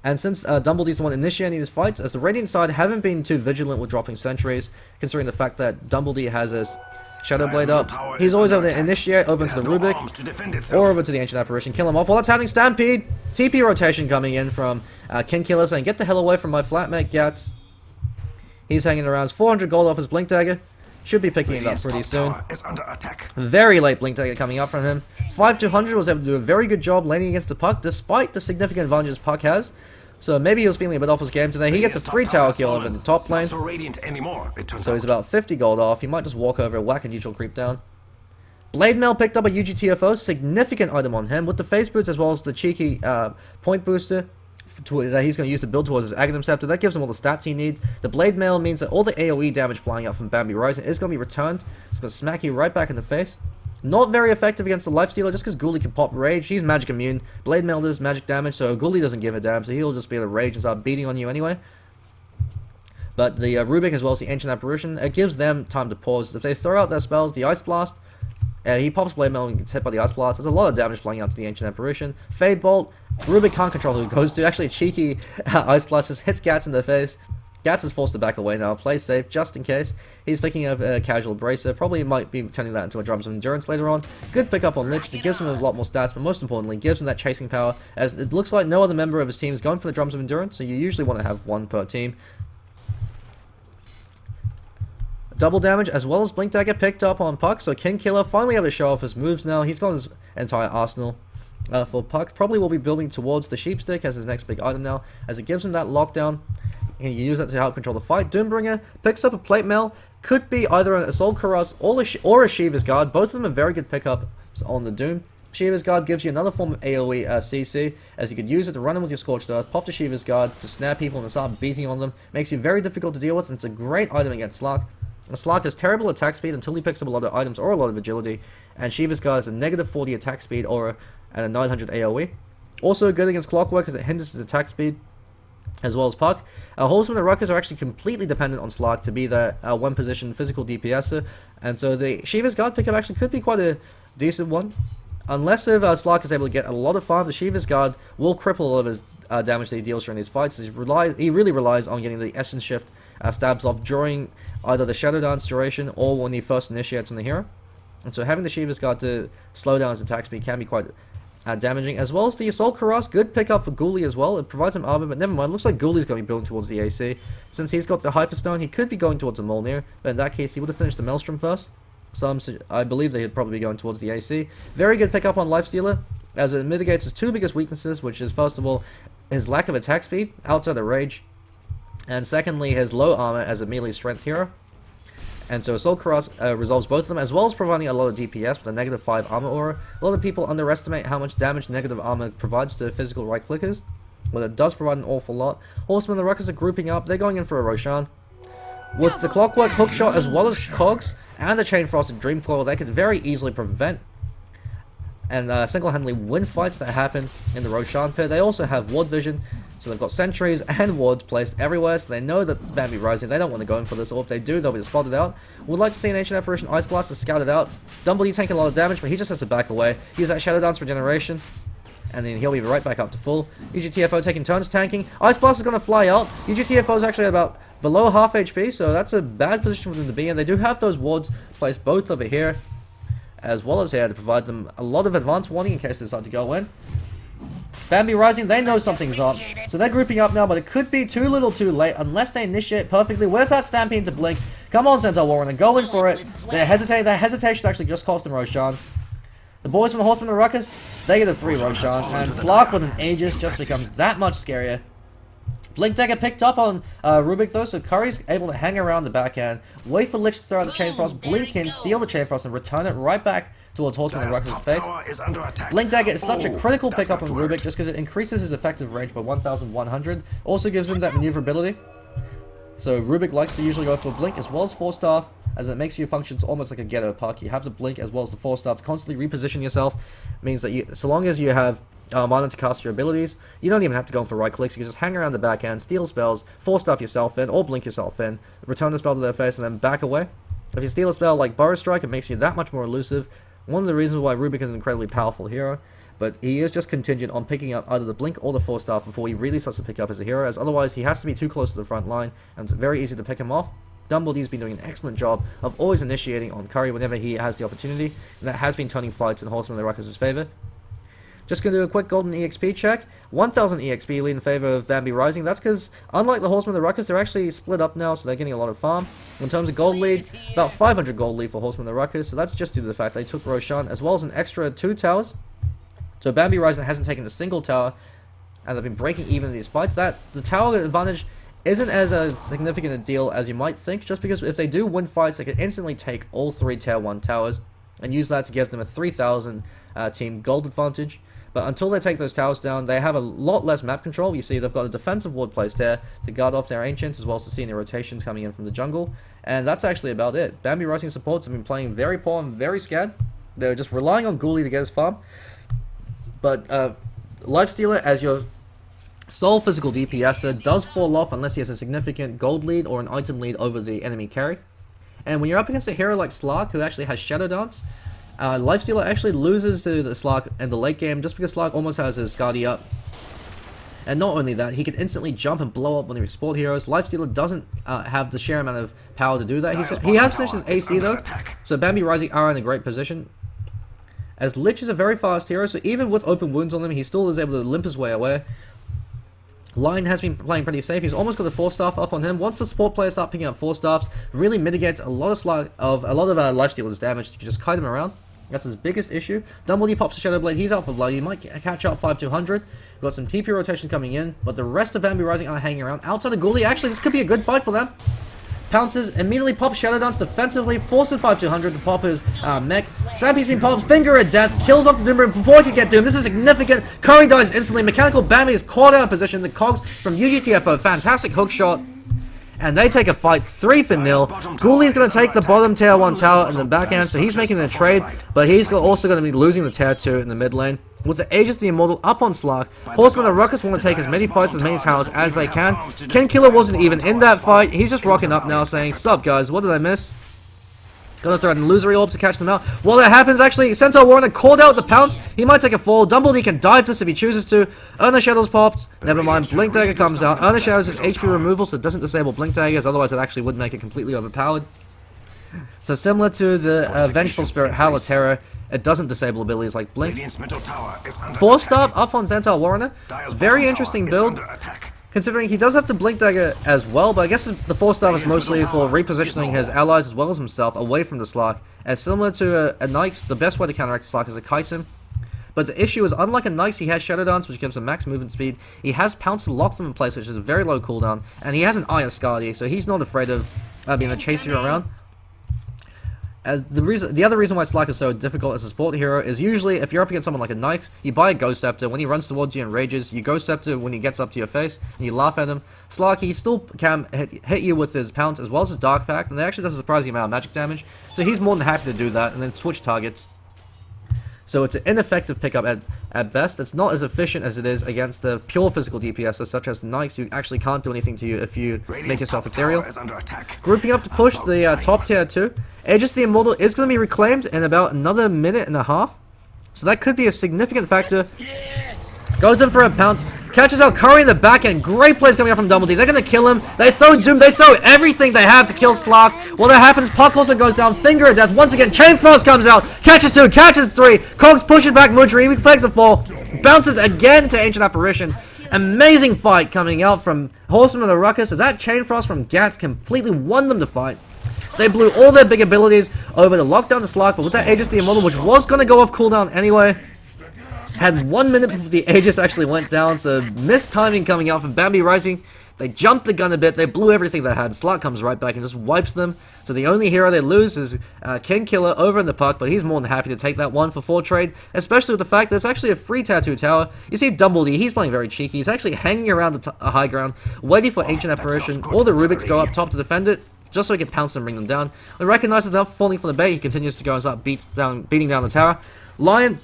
And since Dumbledy's the one initiating these fights, as the Radiant side haven't been too vigilant with dropping sentries, considering the fact that Dumbledy has his Shadow Blade up, he's always able to initiate over to the Rubick or over to the Ancient Apparition, kill him off. While that's happening, Stampede, TP rotation coming in from Kinkiller saying, get the hell away from my flatmate Gats. He's hanging around, 400 gold off his Blink Dagger. Should be picking it up pretty soon. Very late Blink Dagger coming up from him. 5-200 was able to do a very good job laning against the Puck, despite the significant advantages Puck has. So maybe he was feeling a bit off his game today. He gets a 3-tower kill in the top lane. So radiant anymore, it turns So he's out. about 50 gold off. He might just walk over, whack a neutral creep down. Blade Mail picked up a UGTFO, significant item on him, with the face boots as well as the cheeky point booster that he's going to use to build towards his Aghanim Scepter. That gives him all the stats he needs. The Blade Mail means that all the AoE damage flying out from Bambi Rising is going to be returned. It's going to smack you right back in the face. Not very effective against the Lifestealer, just because Ghoulie can pop Rage. He's magic immune. Blade Mail does magic damage, so Ghoulie doesn't give a damn, so he'll just be able to Rage and start beating on you anyway. But the Rubick as well as the Ancient Apparition, it gives them time to pause. If they throw out their spells, the Ice Blast, he pops Blade Mail and gets hit by the Ice Blast. There's a lot of damage flying out to the Ancient Apparition. Fade Bolt, Rubick can't control who it goes to. Actually, a cheeky Ice Blast just hits Gats in the face. Gats is forced to back away now. Play safe, just in case. He's picking up a casual Bracer. Probably might be turning that into a Drums of Endurance later on. Good pickup on Lich. It gives him a lot more stats, but most importantly, gives him that chasing power, as it looks like no other member of his team is going for the Drums of Endurance, so you usually want to have one per team. Double damage, as well as Blink Dagger picked up on Puck, so King Killer finally able to show off his moves now. He's got his entire arsenal for Puck. Probably will be building towards the Sheepstick as his next big item now, as it gives him that lockdown. You use that to help control the fight. Doombringer picks up a Plate Mail. Could be either an Assault Cuirass or a Shiva's Guard. Both of them are very good pickup on the Doom. Shiva's Guard gives you another form of AoE CC, as you could use it to run in with your Scorched Earth, pop the Shiva's Guard to snare people and start beating on them. Makes you very difficult to deal with, and it's a great item against Slark. Slark has terrible attack speed until he picks up a lot of items or a lot of agility, and Shiva's Guard has a negative 40 attack speed or and a 900 AoE. Also good against Clockwork, as it hinders his attack speed, as well as Puck. Horsemen and Ruckus are actually completely dependent on Slark to be their one-position physical DPSer, and so the Shiva's Guard pickup actually could be quite a decent one. Unless if Slark is able to get a lot of farm, the Shiva's Guard will cripple a lot of his damage that he deals during these fights. He really relies on getting the Essence Shift stabs off during either the Shadow Dance duration or when he first initiates on the hero. And so having the Shiva's Guard to slow down his attack speed can be quite damaging, as well as the Assault Cuirass. Good pickup for Ghoulie as well. It provides him armor, but never mind. Looks like Ghoulie's going to be building towards the AC. Since he's got the Hyperstone, he could be going towards the Mjolnir, but in that case, he would have finished the Maelstrom first. So I believe they'd probably be going towards the AC. Very good pickup on Lifestealer, as it mitigates his two biggest weaknesses, which is, first of all, his lack of attack speed outside of Rage, and secondly, his low armor as a melee strength hero. And so Assault Cuirass resolves both of them, as well as providing a lot of DPS with a negative 5 armor aura. A lot of people underestimate how much damage negative armor provides to physical right clickers, but it does provide an awful lot. Horsemen and the Ruckus are grouping up. They're going in for a Roshan. With the Clockwork Hookshot, as well as Cogs, and the Chain Frosted Dreamcoil, they could very easily prevent and single-handedly win fights that happen in the Roshan pit. They also have Ward Vision, so they've got sentries and wards placed everywhere, so they know that Bambi Rising, they don't want to go in for this, or if they do, they'll be spotted out. Would like to see an Ancient Apparition Ice Blast to scout it out. Dumblebee taking a lot of damage, but he just has to back away. Use that Shadow Dance regeneration, and then he'll be right back up to full. UGTFO taking turns tanking. Ice Blast is going to fly out. UGTFO is actually about below half HP, so that's a bad position for them to be in. They do have those wards placed both over here, as well as here, to provide them a lot of advance warning in case they decide to go in. Bambi Rising, they know something's up, so they're grouping up now, but it could be too little too late unless they initiate perfectly. Where's that Stampede to blink? Come on, Centaur Warrunner, go in for it. They hesitate. That hesitation actually just cost them Roshan. The boys from the Horsemen and Ruckus, they get a free Roshan, and Slark with an Aegis just becomes that much scarier. Blink Dagger picked up on Rubick though, so Curry's able to hang around the backhand, wait for Lich to throw out the Chain Frost, blink in, steal the Chain Frost, and return it right back towards Horsemen and Ruckus' face. Blink Dagger is such a critical pickup on Rubick just because it increases his effective range by 1,100, also gives him that maneuverability. So Rubick likes to usually go for Blink as well as Force Staff, as it makes you function almost like a ghetto puck. You have the Blink as well as the Force Staff to constantly reposition yourself. Means that you, so long as you have mana to cast your abilities, you don't even have to go for right clicks. You can just hang around the backhand, steal spells, Force Staff yourself in, or Blink yourself in, return the spell to their face, and then back away. If you steal a spell like Burrow Strike, it makes you that much more elusive. One of the reasons why Rubick is an incredibly powerful hero, but he is just contingent on picking up either the Blink or the Force Staff before he really starts to pick up as a hero, as otherwise he has to be too close to the front line, and it's very easy to pick him off. Dumblebee's been doing an excellent job of always initiating on Curry whenever he has the opportunity, and that has been turning fights in Horsemen and the Ruckus' favour. Just going to do a quick golden EXP check. 1,000 EXP lead in favor of Bambi Rising. That's because, unlike the Horsemen and the Ruckus, they're actually split up now, so they're getting a lot of farm. In terms of gold lead, about 500 gold lead for Horsemen and the Ruckus, so that's just due to the fact they took Roshan, as well as an extra 2 towers. So Bambi Rising hasn't taken a single tower and they've been breaking even in these fights. That the tower advantage isn't as significant a deal as you might think, just because if they do win fights, they can instantly take all 3 tier 1 towers and use that to give them a 3,000 team gold advantage. But until they take those towers down, they have a lot less map control. You see they've got a defensive ward placed here to guard off their ancients, as well as to see any rotations coming in from the jungle. And that's actually about it. Bambi Rising supports have been playing very poor and very scared. They're just relying on Ghoulie to get his farm. But Lifestealer, as your sole physical DPSer, does fall off unless he has a significant gold lead or an item lead over the enemy carry. And when you're up against a hero like Slark, who actually has Shadow Dance, Lifestealer actually loses to the Slark in the late game just because Slark almost has his Skadi up. And not only that, he can instantly jump and blow up when he support heroes. Lifestealer doesn't have the sheer amount of power to do that. He has finished his AC though, so Bambi Rising are in a great position. As Lich is a very fast hero, so even with open wounds on him, he still is able to limp his way away. Lion has been playing pretty safe. He's almost got the 4-staff up on him. Once the support players start picking up 4-staffs, really mitigates a lot of Lifestealer's damage. You can just kite him around. That's his biggest issue. Dumbledore pops the Shadow Blade. He's out for blood. He might catch out 5-200. We've got some TP rotation coming in, but the rest of Bambi Rising are hanging around. Outside of Ghoulie, actually, this could be a good fight for them. Pounces, immediately pops Shadow Dance defensively, forces 5-200 to pop his mech. Stampy's been popped, Finger of Death, kills off the Doombringer before he can get Doom. This is significant. Curry dies instantly. Mechanical Bambi is caught out of position. The Cogs from UGTFO, fantastic hook shot. And they take a fight 3-0. Ghoulie is going to take the bottom tier 1 tower in the backhand, so he's making a trade, but he's also going to be losing the tier 2 in the mid lane. With the Aegis the Immortal up on Slark, Horsemen and Ruckus want to take as many fights, as many towers as they can. Ken Killer wasn't even in that fight. He's just rocking up now saying, "Sup guys, what did I miss?" Gonna throw an illusory orb to catch them out. While that happens, actually, Centaur Warrunner called out the pounce. He might take a fall. Dumbledore can dive this if he chooses to. Earner Shadow's popped. Never mind. Blink Dagger comes out. Earner Shadow's his HP removal, so it doesn't disable Blink Daggers. Otherwise, it actually would make it completely overpowered. So similar to the Vengeful Spirit Howl of Terror, it doesn't disable abilities like Blink. 4-star up on Centaur Warrunner. Very interesting build, considering he does have the Blink Dagger as well, but I guess the 4-star is mostly for repositioning his allies as well as himself away from the Slark. And similar to a Naix, the best way to counteract the Slark is to kite him. But the issue is, unlike a Naix, he has Shadow Dance, which gives him max movement speed. He has Pounce to lock them in place, which is a very low cooldown. And he has an Eye of Skadi, so he's not afraid of being a chase hero around. The other reason why Slark is so difficult as a support hero is usually if you're up against someone like a Naix, you buy a Ghost Scepter. When he runs towards you and rages, you Ghost Scepter when he gets up to your face, and you laugh at him. Slark, he still can hit you with his Pounce as well as his Dark Pact, and it actually does a surprising amount of magic damage, so he's more than happy to do that, and then switch targets. So it's an ineffective pickup at best. It's not as efficient as it is against the pure physical DPSs such as Naix, who actually can't do anything to you if you make yourself ethereal. Grouping up to push the top tier 2. Aegis the Immortal is going to be reclaimed in about another minute and a half. So that could be a significant factor. Goes in for a pounce. Catches out Curry in the back end. Great plays coming out from Dumbledore. They're going to kill him. They throw Doom. They throw everything they have to kill Slark. Well, that happens. Puck also goes down. Finger of Death. Once again, Chain Frost comes out. Catches 2. Catches 3. Cogs pushes back Mujreem. He fakes a fall. Bounces again to Ancient Apparition. Amazing fight coming out from Horsemen and Ruckus, as that Chain Frost from Gats completely won them the fight. They blew all their big abilities over to lock down the Slark, but with that Aegis the Immortal, which was going to go off cooldown anyway, had 1 minute before the Aegis actually went down, so missed timing coming out from Bambi Rising. They jumped the gun a bit, they blew everything they had. Slark comes right back and just wipes them. So the only hero they lose is King Killer over in the puck, but he's more than happy to take that 1-for-4 trade, especially with the fact that it's actually a free tattoo tower. You see Dumbledore, he's playing very cheeky. He's actually hanging around a high ground, waiting for Ancient Apparition. All the Rubicks go up top to defend it, just so he can pounce and bring them down. When he recognizes enough falling from the bait, he continues to go and start beating down the tower. Lion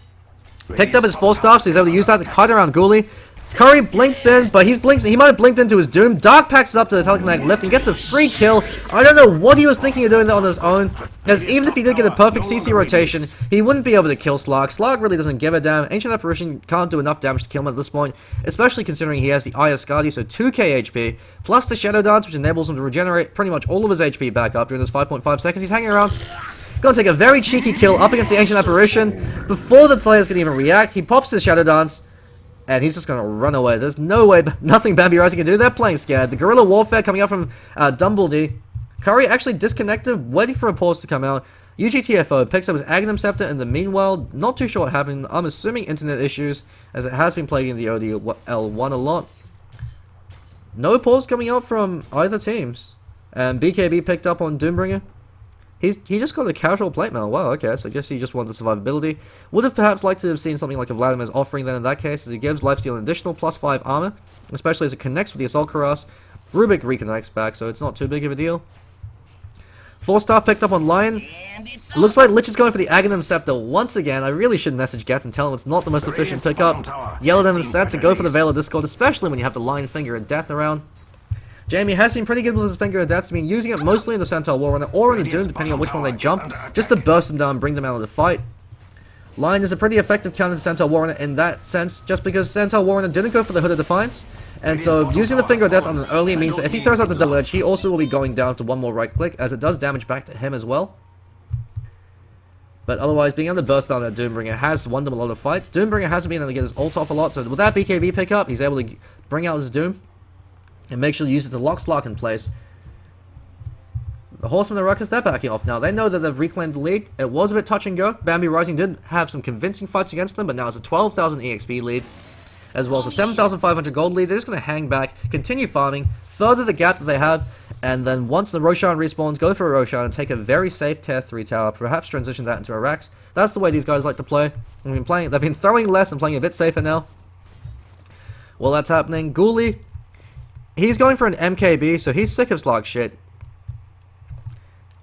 picked up his 4-star, so he's able to use that to kite around Ghoulie. Curry blinks in, but he might have blinked into his Doom. Dark packs up to the telekinetic lift and gets a free kill. I don't know what he was thinking of doing that on his own, because even if he did get a perfect CC rotation, he wouldn't be able to kill Slark. Slark really doesn't give a damn. Ancient Apparition can't do enough damage to kill him at this point, especially considering he has the Eye of Skadi, so 2k HP, plus the Shadow Dance, which enables him to regenerate pretty much all of his HP back up during those 5.5 seconds. He's hanging around. Gonna take a very cheeky kill up against the Ancient Apparition. Before the players can even react, he pops his Shadow Dance, and he's just gonna run away. There's no way, nothing Bambi Rising can do. They're playing scared. The guerrilla warfare coming out from Dumbledore. Curry actually disconnected, waiting for a pause to come out. UGTFO picks up his Aghanim Scepter in the meanwhile. Not too sure what happened. I'm assuming internet issues, as it has been plaguing the ODL1 a lot. No pause coming out from either teams. And BKB picked up on Doombringer. He just got a casual plate mail. Wow, okay, so I guess he just wanted the survivability. Would have perhaps liked to have seen something like a Vladimir's offering then in that case, as he gives lifesteal an additional +5 armor, especially as it connects with the Assault Cuirass. Rubick reconnects back, so it's not too big of a deal. 4-star picked up on Lion. Looks like Lich is going for the Aghanim Scepter once again. I really should message Get and tell him it's not the most efficient pickup. Yell at him instead to go for the Veil of Discord, especially when you have the Lion Finger of Death around. Jamie has been pretty good with his Finger of Death. He's been using it mostly in the Centaur Warrunner or in the Doom, depending on which one they jump, just to burst them down and bring them out of the fight. Lion is a pretty effective counter to Centaur Warrunner in that sense, just because Centaur Warrunner didn't go for the Hood of Defiance, and so using the Finger of Death on an early means that if he throws out the double edge, he also will be going down to one more right click, as it does damage back to him as well. But otherwise, being able to burst down that Doombringer has won them a lot of fights. Doombringer hasn't been able to get his ult off a lot, so with that BKB pickup, he's able to bring out his Doom and make sure to use it to lock Slark in place. The Horsemen and the Ruckus, they're backing off now. They know that they've reclaimed the lead. It was a bit touch and go. Bambi Rising did have some convincing fights against them, but now it's a 12,000 EXP lead, as well as a 7,500 gold lead. They're just going to hang back, continue farming, further the gap that they have, and then once the Roshan respawns, go for a Roshan and take a very safe tier 3 tower, perhaps transition that into a Rax. That's the way these guys like to play. They've been throwing less and playing a bit safer now. Well, that's happening. Ghoulie, he's going for an MKB, so he's sick of Slark shit.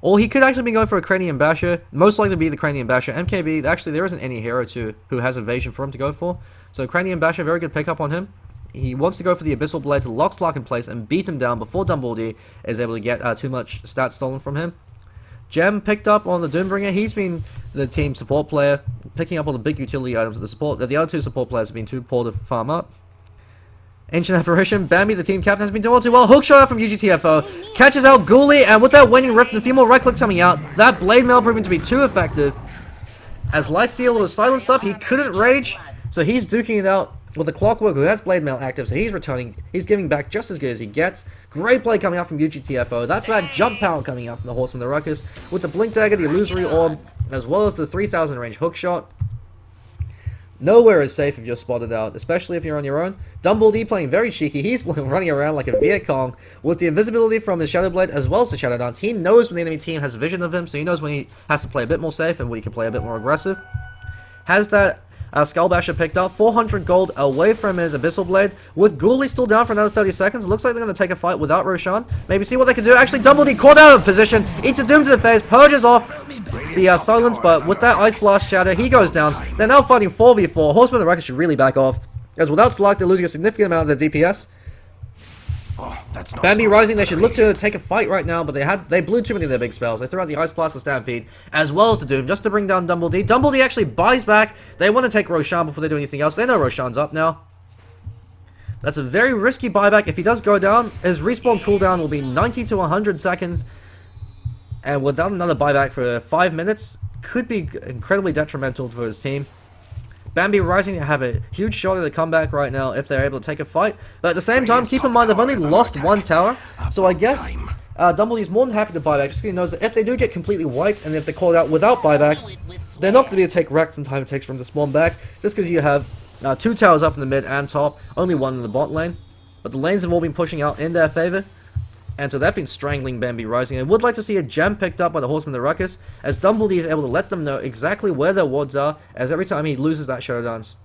Or he could actually be going for a Cranium Basher. Most likely to be the Cranium Basher. MKB, actually there isn't any hero who has evasion for him to go for. So Cranium Basher, very good pickup on him. He wants to go for the Abyssal Blade to lock Slark in place and beat him down before Dumbledore is able to get too much stats stolen from him. Gem picked up on the Doombringer. He's been the team support player, picking up all the big utility items of the support. The other two support players have been too poor to farm up. Ancient Apparition, Bambi, the team captain, has been doing all too well. Hookshot from UGTFO, catches out Ghoulie, and with that Waning Rift and a few more right clicks coming out, that Blade Mail proving to be too effective. As Lifesteal was silenced up, he couldn't rage, so he's duking it out with the Clockwork, who has Blade Mail active, so he's returning. He's giving back just as good as he gets. Great play coming out from UGTFO. That's that jump power coming out from the Horsemen of the Ruckus, with the Blink Dagger, the Illusory Orb, as well as the 3,000 range Hookshot. Nowhere is safe if you're spotted out, especially if you're on your own. Dumbledore playing very cheeky. He's running around like a Viet Cong with the invisibility from his Shadow Blade as well as the Shadow Dance. He knows when the enemy team has vision of him, so he knows when he has to play a bit more safe and when he can play a bit more aggressive. Has that Skull Basher picked up. 400 gold away from his Abyssal Blade. With Ghoulie still down for another 30 seconds. Looks like they're going to take a fight without Roshan. Maybe see what they can do. Actually, Dumbledore caught out of position. Eats a Doom to the face. Purges off the silence, but with that Ice Blast Shatter, he goes down. They're now fighting 4v4. Horsemen of the Ruckus should really back off, as without Slark, they're losing a significant amount of their DPS. Bambi Rising, they should look to take a fight right now, but they blew too many of their big spells. They threw out the Ice Blast, the Stampede, as well as the Doom, just to bring down Dumbledore. Dumbledore actually buys back. They want to take Roshan before they do anything else. They know Roshan's up now. That's a very risky buyback. If he does go down, his respawn cooldown will be 90 to 100 seconds. And without another buyback for 5 minutes, could be incredibly detrimental for his team. Bambi Rising have a huge shot at a comeback right now if they're able to take a fight. But at the same time, keep in mind, they've only lost one tower. So I guess Dumbledore's more than happy to buy back, just because he knows that if they do get completely wiped, and if they're called out without buyback, they're not going to be able to take Rex in time it takes for them to spawn back, just because you have 2 towers up in the mid and top, only 1 in the bot lane. But the lanes have all been pushing out in their favor. And so they've been strangling Bambi Rising. I would like to see a gem picked up by the Horsemen of the Ruckus, as Dumbledore is able to let them know exactly where their wards are, as every time he loses that Shadow Dance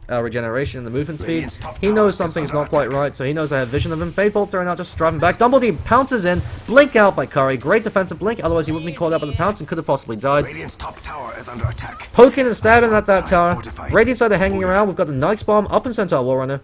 regeneration and the movement speed, he knows something's not quite right, so he knows they have vision of him. Fade Bolt thrown out just to drive him back. Dumbledore pounces in, blink out by Curry. Great defensive blink, otherwise he wouldn't be caught up by the pounce and could have possibly died. Radiant's top tower is under attack. Poking and stabbing at that tower. Radiant side are hanging around. We've got the Naix Bomb up in Centaur Warrunner.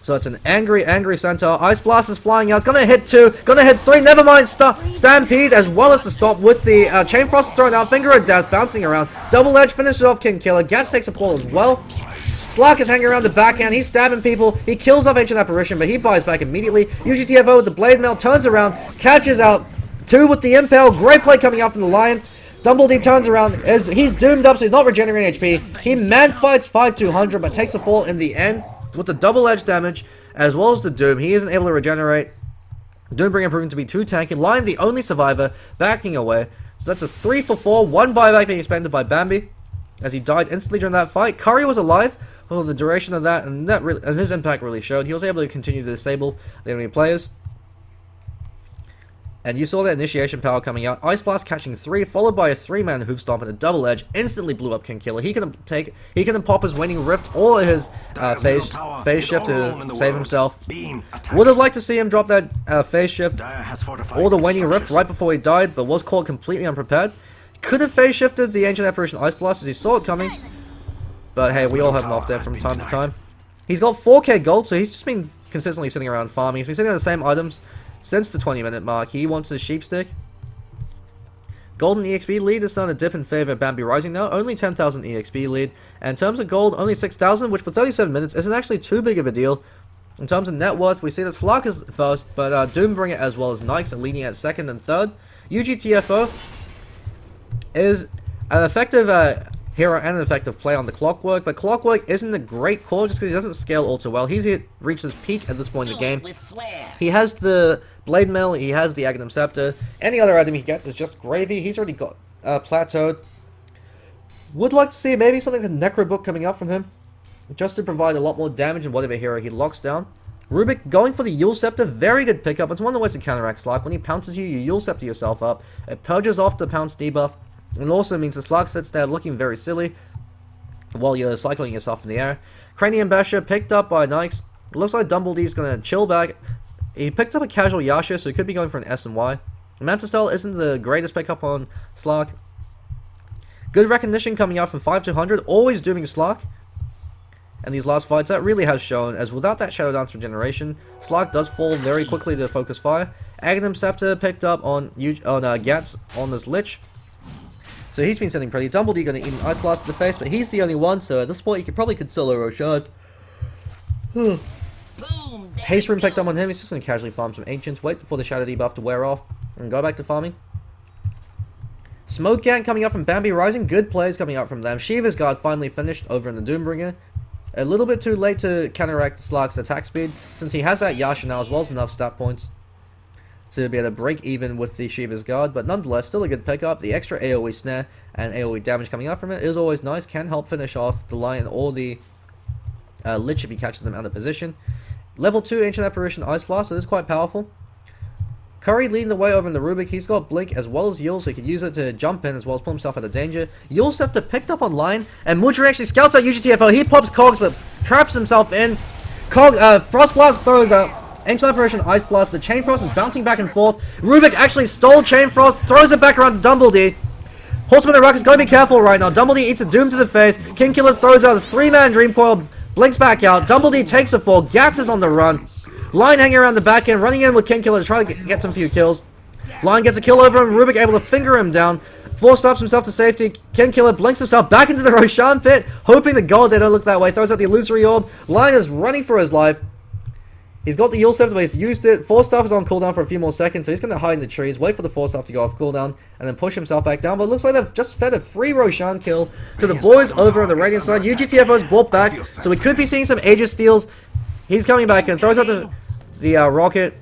So it's an angry Centaur. Ice Blast is flying out. Gonna hit 2. Gonna hit 3. Never mind. Stampede as well as the stop with the Chain Frost thrown out. Finger of Death bouncing around. Double Edge finishes off King Killer. Gats takes a fall as well. Slark is hanging around the backhand. He's stabbing people. He kills off Ancient Apparition, but he buys back immediately. UGTFO with the Blade Mail turns around. Catches out 2 with the Impale. Great play coming out from the Lion. Dumbledore turns around. He's doomed up, so he's not regenerating HP. He man fights 5-200, but takes a fall in the end. With the double edge damage, as well as the Doom, he isn't able to regenerate. Doombringer proving to be too tanky. Lion, the only survivor, backing away. So that's a 3 for 4. 1 buyback being expended by Bambi, as he died instantly during that fight. Curry was alive for the duration of that, and his impact really showed. He was able to continue to disable the enemy players. And you saw that initiation power coming out. Ice Blast catching 3, followed by a 3-man hoof stomp and a double edge. Instantly blew up King Killer. He can pop his Waning Rift or his phase shift to save himself. Would have liked to see him drop that phase shift or the Waning Rift right before he died, but was caught completely unprepared. Could have phase shifted the Ancient Apparition Ice Blast as he saw it coming. But hey, we all have an off day from time to time. He's got 4k gold, so he's just been consistently sitting around farming. He's been sitting on the same items since the 20-minute mark. He wants his sheepstick. Golden EXP lead is starting to dip in favor of Bambi Rising now. Only 10,000 EXP lead. And in terms of gold, only 6,000, which for 37 minutes isn't actually too big of a deal. In terms of net worth, we see that Slark is first, but Doombringer as well as Naix are leading at second and third. UGTFO is an effective hero and an effective play on the Clockwork, but Clockwork isn't a great call just because he doesn't scale all too well. He's reached his peak at this point in the game. He has the Blade Mail, he has the Aghanim Scepter. Any other item he gets is just gravy. He's already got plateaued. Would like to see maybe something like a Necro Book coming up from him, just to provide a lot more damage in whatever hero he locks down. Rubick going for the Yule Scepter, very good pickup. It's one of the ways to counteract Slark. When he pounces you, you Yule Scepter yourself up. It purges off the pounce debuff. And also means the Slark sits there looking very silly while you're cycling yourself in the air. Cranium Basher picked up by Naix. It looks like Dumbledee's going to chill back. He picked up a casual Yasha, so he could be going for an S and Y. Mantis Style isn't the greatest pickup on Slark. Good recognition coming out from 5 to 100, always dooming Slark. And these last fights, that really has shown, as without that Shadow Dance regeneration, Slark does fall very quickly to focus fire. Aghanim Scepter picked up on Gats on this Lich. So he's been sitting pretty. Dumbledee going to eat an Ice Blast to the face, but he's the only one, so at this point you could probably solo Roshan. Haste Room picked up on him. He's just going to casually farm some Ancients, wait for the Shadow debuff to wear off, and go back to farming. Smoke Gang coming up from Bambi Rising. Good plays coming out from them. Shiva's Guard finally finished over in the Doombringer. A little bit too late to counteract Slark's attack speed, since he has that Yasha now as well as enough stat points to be able to break even with the Shiva's Guard, but nonetheless, still a good pickup. The extra AoE snare and AoE damage coming out from it is always nice, can help finish off the Lion or the Lich if he catches them out of position. Level 2 Ancient Apparition Ice Blast, so this is quite powerful. Curry leading the way over in the Rubick. He's got Blink as well as Yule, so he could use it to jump in as well as pull himself out of danger. Yule Scepter picked up on Lion, and Mujreem actually scouts out UGTFO. He pops Cogs, but traps himself in. Frost Blast throws out Ancient Apparition Ice Blast. The Chain Frost is bouncing back and forth. Rubick actually stole Chain Frost, throws it back around to Dumbledee. Horsemen and Ruckus, gotta be careful right now. Dumbledee eats a Doom to the face. King Killer throws out a 3-man Dream Coil, blinks back out. Dumbledee takes the fall. Gats is on the run. Lion hanging around the back end, running in with King Killer to try to get some few kills. Lion gets a kill over him. Rubick able to finger him down. Force stops himself to safety. King Killer blinks himself back into the Roshan pit, hoping the gold they don't look that way. Throws out the Illusory Orb. Lion is running for his life. He's got the Yule Scepter, but he's used it. Force Staff is on cooldown for a few more seconds, so he's going to hide in the trees, wait for the Force Staff to go off cooldown, and then push himself back down. But it looks like they've just fed a free Roshan kill to the boys over on the Radiant side. UGTFO is brought back, so we could be seeing some Aegis steals. He's coming back and throws out the rocket.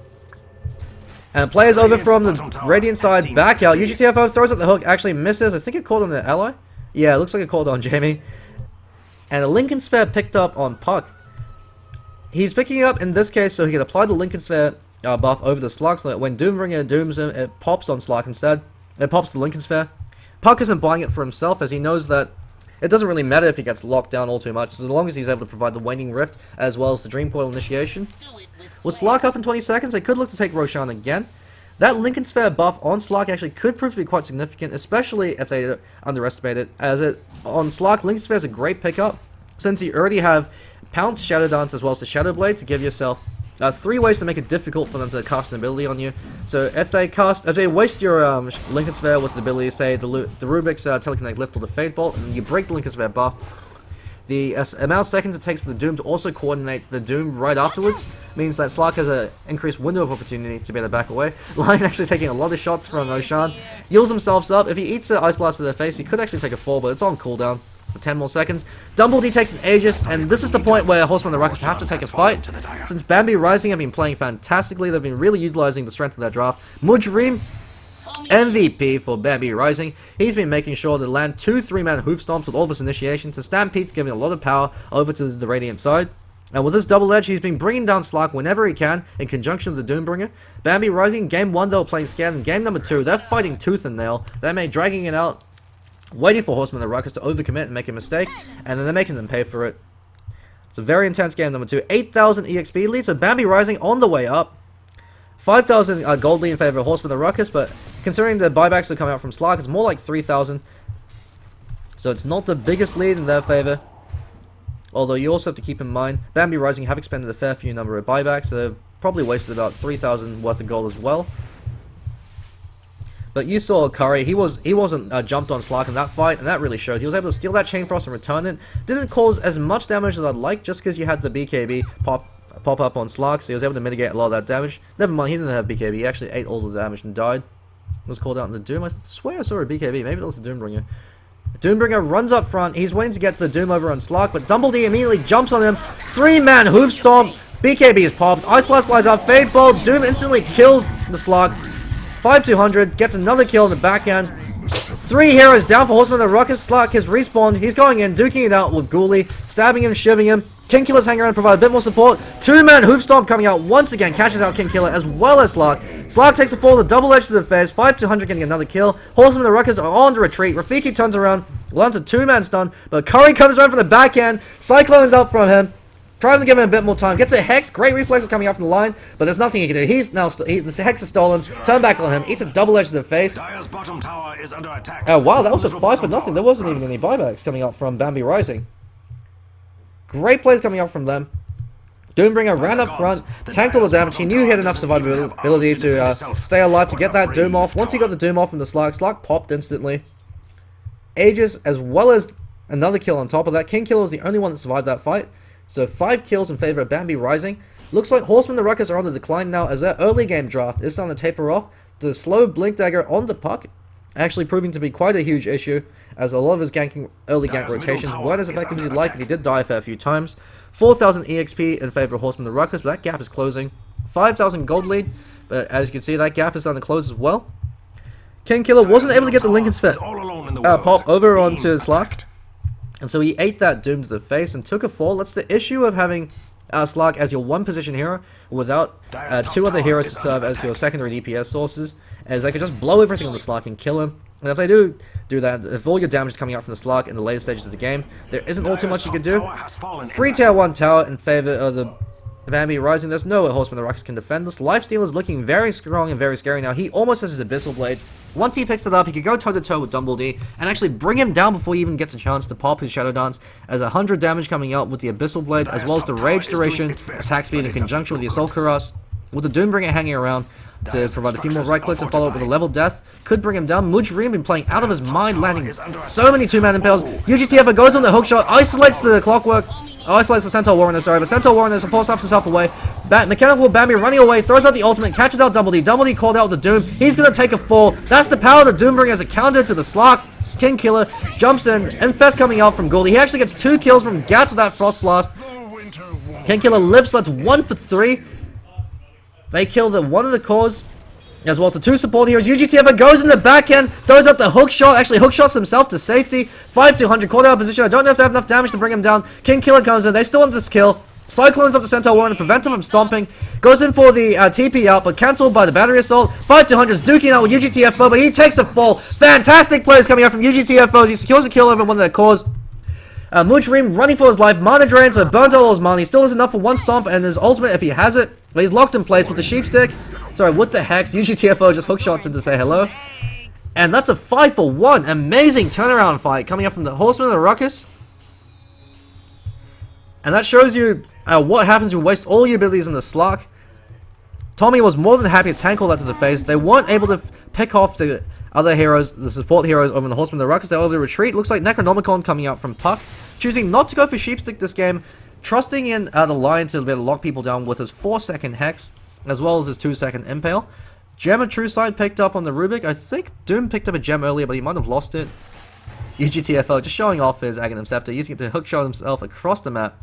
And players over from the Radiant side back out. UGTFO throws out the hook, actually misses. I think it called on the ally. Yeah, it looks like it called on Jamie. And a Lincoln Sphere picked up on Puck. He's picking up in this case so he can apply the Lincoln Sphere buff over the Slark, so that when Doombringer dooms him, it pops on Slark instead. It pops the Lincoln Sphere. Puck isn't buying it for himself, as he knows that it doesn't really matter if he gets locked down all too much, as long as he's able to provide the Waning Rift as well as the Dream Coil initiation. With Slark up in 20 seconds, they could look to take Roshan again. That Lincoln Sphere buff on Slark actually could prove to be quite significant, especially if they underestimate it, as on Slark, Lincoln Sphere is a great pickup, since you already have Pounce, Shadow Dance, as well as the Shadow Blade to give yourself 3 ways to make it difficult for them to cast an ability on you. So if they waste your Lincoln Sphere with the ability, say the Rubick's Telekinetic Lift or the Fade Bolt, and you break the Lincoln Sphere buff, the amount of seconds it takes for the Doom to also coordinate the Doom right afterwards means that Slark has an increased window of opportunity to be able to back away. Lion actually taking a lot of shots from Roshan. Heals himself up. If he eats the Ice Blast to the face, he could actually take a fall, but it's on cooldown for 10 more seconds. Dumbledee takes an Aegis, and this is the point where Horsemen and the Ruckus have to take a fight. Since Bambi Rising have been playing fantastically, they've been really utilizing the strength of their draft. Mujreem MVP for Bambi Rising. He's been making sure to land 2 3-man hoof stomps with all of his initiation to Stampede, giving a lot of power over to the Radiant side. And with this double edge, he's been bringing down Slark whenever he can, in conjunction with the Doombringer. Bambi Rising, game 1 they were playing scared, and game number 2 they're fighting tooth and nail. They're dragging it out, waiting for Horsemen and Ruckus to overcommit and make a mistake, and then they're making them pay for it. It's a very intense game number 2. 8,000 EXP lead, so Bambi Rising on the way up. 5,000 gold lead in favor of Horsemen and Ruckus, but considering the buybacks that are coming out from Slark, it's more like 3,000. So it's not the biggest lead in their favor. Although you also have to keep in mind, Bambi Rising have expended a fair few number of buybacks, so they've probably wasted about 3,000 worth of gold as well. But you saw Curry, he wasn't jumped on Slark in that fight, and that really showed. He was able to steal that Chain Frost and return it. Didn't cause as much damage as I'd like, just because you had the BKB pop up on Slark, so he was able to mitigate a lot of that damage. Never mind, he didn't have BKB, he actually ate all the damage and died. It was called out in the Doom. I swear I saw a BKB, maybe that was the Doombringer. Doombringer runs up front, he's waiting to get to the Doom over on Slark, but Dumbledore immediately jumps on him. 3-man hoof stomp, BKB is popped, Ice Blast flies out, Fade Bolt, Doom instantly kills the Slark. 5-200, gets another kill in the back end. 3 heroes down for Horseman. The Ruckus. Slark has respawned. He's going in, duking it out with Ghoulie, stabbing him, shiving him. King Killer's hanging around to provide a bit more support. 2-man hoof stomp coming out once again, catches out King Killer as well as Slark. Slark takes a fall, the double edge to the face. 5-200 getting another kill. Horseman and the Ruckus are on to retreat. Rafiki turns around, lands a 2-man stun, but Curry comes around from the back end. Cyclone's up from him. Trying to give him a bit more time. Gets a Hex. Great reflexes coming out from the line, but there's nothing he can do. He's now the Hex is stolen. Turn back on him. Eats a double edge to the face. Dire's bottom tower is under attack. Oh wow, that was a 5-0. There wasn't even any buybacks coming out from Bambi Rising. Great plays coming out from them. Doombringer ran up front, tanked all the damage. He knew he had enough survivability to stay alive to get that Doom off. Once he got the Doom off from the Slark, Slark popped instantly. Aegis as well as another kill on top of that. King Killer was the only one that survived that fight. So 5 kills in favor of Bambi Rising. Looks like Horsemen and the Ruckus are on the decline now as their early game draft is starting to taper off. The slow Blink Dagger on the puck actually proving to be quite a huge issue, as a lot of his early gank rotations weren't as effective as you'd like, and he did die a fair few times. 4,000 EXP in favor of Horsemen and the Ruckus, but that gap is closing. 5,000 gold lead, but as you can see, that gap is starting to close as well. King Killer wasn't able to get the Lincoln's Fit pop over onto Slark. And so he ate that Doom to the face and took a fall. That's the issue of having Slark as your one position hero without 2 other heroes to serve as your secondary DPS sources, as they could just blow everything on the Slark and kill him. And if they do that, if all your damage is coming out from the Slark in the later stages of the game, there isn't all too much you can do. Free tier 1 tower in favor of the Bambi Rising. There's no way Horseman and the Ruckus can defend this. Lifesteal is looking very strong and very scary now. He almost has his Abyssal Blade. Once he picks it up, he could go toe-to-toe with Dumbledore and actually bring him down before he even gets a chance to pop his Shadow Dance, as 100 damage coming out with the Abyssal Blade, as well as the Rage Duration, attack speed in conjunction with the Assault Cuirass, with the Doombringer hanging around to provide a few more right clicks and follow up with a level death. Could bring him down. Mujreem been playing out of his mind, landing so many 2-man impales. UGTF goes on the hook shot, isolates the Clockwork. Isolates the Centaur Warrunner, sorry, but Centaur Warrunner force stops himself away. Mechanical Bambi running away, throws out the ultimate, catches out Dumbledore. Dumbledore called out the Doom. He's gonna take a fall. That's the power of the Doombringer as a counter to the Slark. King Killer jumps in, Infest coming out from Ghoulie. He actually gets 2 kills from Gats with that Frost Blast. King Killer lives, so that's 1 for 3. They kill one of the cores, as well as the 2 support heroes. UGTF goes in the back end, throws out the hook shot, actually hook shots himself to safety. 5-200, called out of position. I don't know if they have enough damage to bring him down. King Killer comes in, they still want this kill. Cyclones up the Centaur Warrunner to prevent him from stomping. Goes in for the TP out, but cancelled by the battery assault. 5-200 is duking out with UGTFO, but he takes the fall. Fantastic plays coming out from UGTFO. He secures a kill over one of their cores. Mujreem running for his life. Mana drain, so it burns all his mana. He still has enough for 1 stomp and his ultimate if he has it. But he's locked in place with the sheep stick. Sorry, what the heck? UGTFO just hook shots in to say hello. And that's a 5 for 1. Amazing turnaround fight coming up from the Horsemen and the Ruckus. And that shows you what happens when you waste all your abilities in the Slark. Tommy was more than happy to tank all that to the face. They weren't able to pick off the other heroes, the support heroes over in the Horsemen and the Ruckus. They were able to retreat. Looks like Necronomicon coming out from Puck. Choosing not to go for Sheepstick this game. Trusting in the Lion to be able to lock people down with his 4-second Hex, as well as his 2-second Impale. Gem of True Sight picked up on the Rubick. I think Doom picked up a gem earlier, but he might have lost it. UGTFO just showing off his Aghanim Scepter, using it to hookshot himself across the map.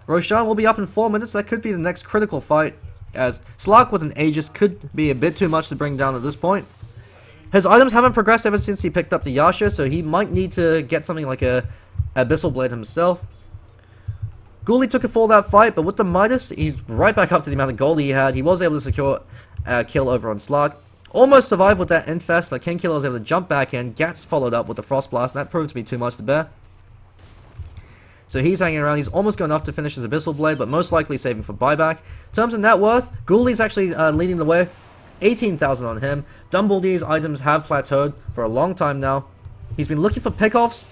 Roshan will be up in 4 minutes. That could be the next critical fight, as Slark with an Aegis could be a bit too much to bring down at this point. His items haven't progressed ever since he picked up the Yasha, so he might need to get something like a Abyssal Blade himself. Ghoulie took a fall that fight, but with the Midas, he's right back up to the amount of gold he had. He was able to secure a kill over on Slark. Almost survived with that Infest, but King Killer was able to jump back in. Gats followed up with the Frost Blast, and that proved to be too much to bear. So he's hanging around. He's almost got enough to finish his Abyssal Blade, but most likely saving for buyback. In terms of net worth, Ghoulie's actually leading the way. 18,000 on him. Dumbledee's items have plateaued for a long time now. He's been looking for pickoffs,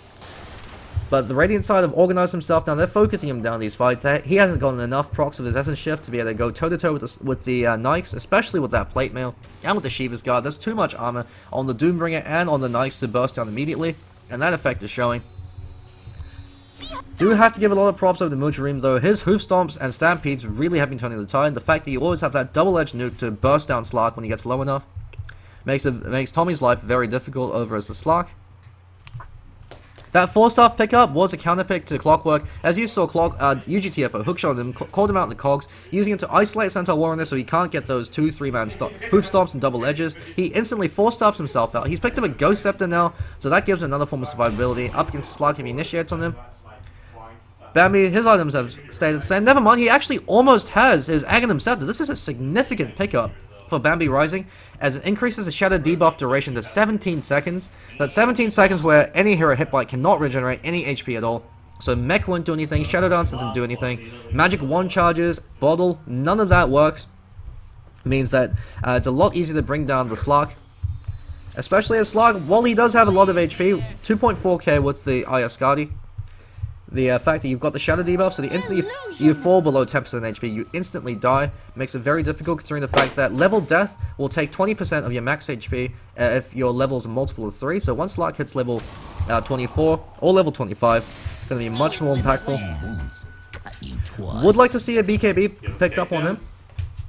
but the Radiant side have organized himself down. They're focusing him down these fights. He hasn't gotten enough procs of his Essence Shift to be able to go toe-to-toe with the Naix, especially with that Plate Mail and with the Shiva's Guard. There's too much armor on the Doombringer and on the Naix to burst down immediately, and that effect is showing. Do have to give a lot of props over to Mujreem though. His Hoof Stomps and Stampedes really have been turning the tide. The fact that you always have that double-edged nuke to burst down Slark when he gets low enough makes Tommy's life very difficult over as the Slark. That 4-star pickup was a counter pick to Clockwork. As you saw, UGTFO hookshot him, called him out in the cogs, using it to isolate Centaur Warrunner so he can't get those 2-3-man hoof stomps and double edges. He instantly 4-stops himself out. He's picked up a Ghost Scepter now, so that gives him another form of survivability. Up against Slark if he initiates on him. Bambi, his items have stayed the same. Never mind, he actually almost has his Aghanim Scepter. This is a significant pickup for Bambi Rising, as it increases the Shadow debuff duration to 17 seconds. That's 17 seconds where any hero hit by cannot regenerate any HP at all. So Mech won't do anything, Shadow Dance doesn't do anything, Magic Wand charges, Bottle, none of that works. Means that it's a lot easier to bring down the Slark. Especially as Slark, while he does have a lot of HP, 2.4k with the Ayaskadi. The fact that you've got the Shadow debuff, so the instant you fall below 10% HP, you instantly die. Makes it very difficult considering the fact that level death will take 20% of your max HP if your level's a multiple of 3. So once Slark hits level 24 or level 25, it's going to be much more impactful. Would like to see a BKB picked up on him.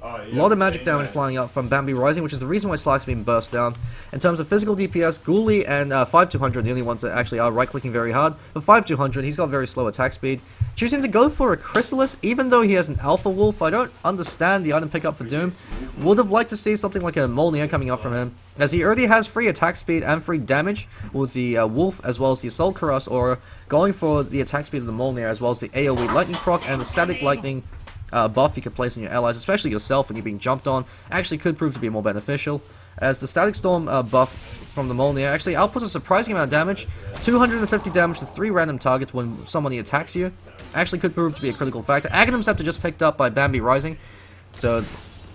A lot of magic damage flying up from Bambi Rising, which is the reason why Slark's been burst down. In terms of physical DPS, Ghoulie and 5200 are the only ones that actually are right-clicking very hard. For 5200, he's got very slow attack speed. Choosing to go for a Chrysalis, even though he has an Alpha Wolf, I don't understand the item pickup for Doom. Would have liked to see something like a Molnir coming up from him, as he already has free attack speed and free damage with the Wolf, as well as the Assault Cuirass Aura, going for the attack speed of the Molnir, as well as the AoE Lightning proc and the Static Lightning buff you could place on your allies, especially yourself when you're being jumped on, actually could prove to be more beneficial, as the Static Storm buff from the Molnir actually outputs a surprising amount of damage, 250 damage to 3 random targets when somebody attacks you, actually could prove to be a critical factor. Aghanim Scepter just picked up by Bambi Rising, so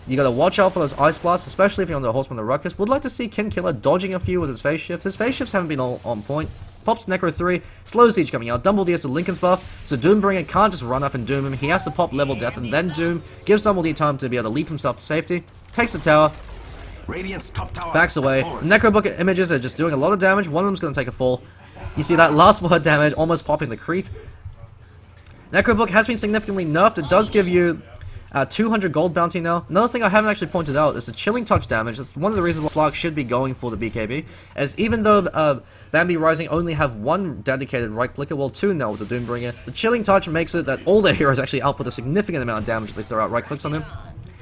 you gotta watch out for those Ice Blasts, especially if you're on the Horsemen of the Ruckus. Would like to see King Killer dodging a few with his phase shifts. His phase shifts haven't been all on point. Pops Necro 3, Slow Siege coming out, Dumbledee has the Lincoln's buff, so Doombringer can't just run up and doom him, he has to pop level death and then doom, gives Dumbledee time to be able to leap himself to safety, takes the tower, Radiant's top tower backs away. The Necrobook images are just doing a lot of damage, one of them's going to take a fall. You see that last word damage almost popping the creep. Necrobook has been significantly nerfed, it does give you 200 gold bounty now. Another thing I haven't actually pointed out is the chilling touch damage. That's one of the reasons why Slark should be going for the BKB, as even though Bambi Rising only have one dedicated right clicker, well 2 now with the Doombringer, the chilling touch makes it that all their heroes actually output a significant amount of damage if they throw out right clicks on him.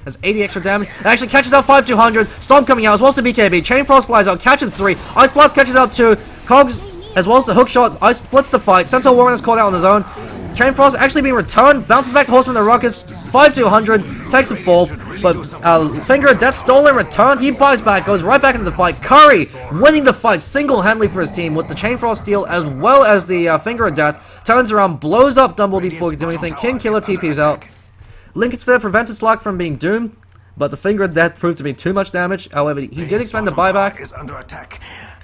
Has 80 extra damage, it actually catches out 5200, Stomp coming out as well as the BKB, Chain Frost flies out, catches 3, Ice Blast catches out 2, Cogs as well as the hook shot, Ice splits the fight, Centaur Warrunner is caught out on his own. Chain Frost actually being returned, bounces back to Horsemen of the Ruckus, 5200, takes a fall, but Finger of Death stolen, returned, he buys back, goes right back into the fight. Curry winning the fight single-handedly for his team with the Chain Frost steal as well as the Finger of Death, turns around, blows up Dumbledee before he can do anything, King Killer TP's out. Lincoln Sphere prevented Slark from being doomed, but the Finger of Death proved to be too much damage. However, he did expend the buyback. Is under attack.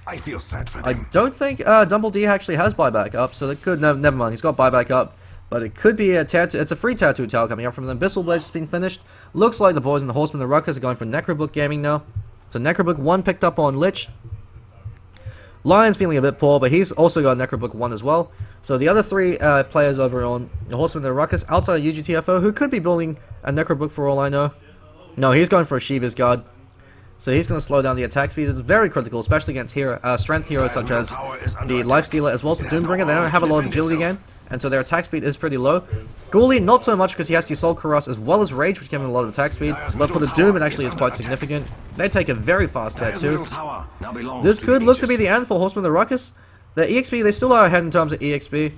I feel sad for I them. don't think Dumbledee actually has buyback up, so it could never mind. He's got buyback up, but it could be a tattoo. It's a free tattoo tower coming up from the Abyssal Blades has been finished. Looks like the boys in the Horsemen of the Ruckus are going for Necrobook gaming now. So Necrobook 1 picked up on Lich. Lion's feeling a bit poor, but he's also got Necrobook 1 as well. So the other 3 players over on the Horsemen of the Ruckus outside of UGTFO, who could be building a Necrobook for all I know. No, he's going for a Shiva's Guard. So he's going to slow down the attack speed. It's very critical, especially against strength heroes such as the Lifestealer as well as the Doombringer. They don't have a lot of agility gain. and so their attack speed is pretty low. Ghoulie, not so much because he has the Soul Cuirass as well as Rage, which give him a lot of attack speed, but for the Doom it actually is quite significant. They take a very fast hit too. This could look to be the end for Horsemen of the Ruckus. The EXP, they still are ahead in terms of EXP,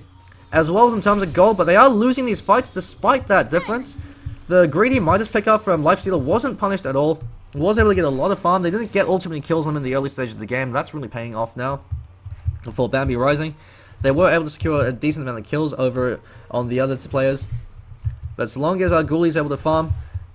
as well as in terms of gold, but they are losing these fights despite that difference. The greedy Midas pickup from Lifestealer wasn't punished at all. Was able to get a lot of farm. They didn't get ultimately kills on him in the early stage of the game. That's really paying off now for Bambi Rising. They were able to secure a decent amount of kills over on the other two players. But as long as Ghoulie's able to farm,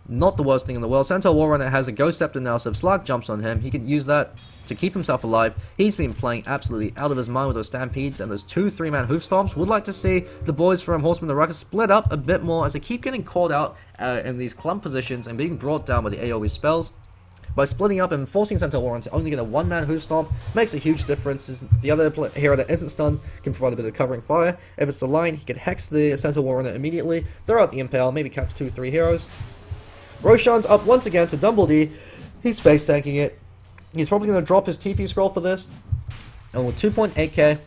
not the worst thing in the world. Centaur Warrunner has a Ghost Scepter now, so if Slark jumps on him, he can use that to keep himself alive. He's been playing absolutely out of his mind with those Stampedes and those 2 3-man hoof stomps. Would like to see the boys from Horsemen of the Ruckus split up a bit more as they keep getting caught out in these clump positions and being brought down by the AoE spells. By splitting up and forcing Centaur Warrunner to only get a 1-man hoof stomp makes a huge difference. The other hero that isn't stunned can provide a bit of covering fire. If it's the line, he can hex the Centaur Warrunner immediately, throw out the Impale, maybe catch 2 3 heroes. Roshan's up once again to Dumbledee. He's face tanking it. He's probably going to drop his TP scroll for this. And with 2.8k,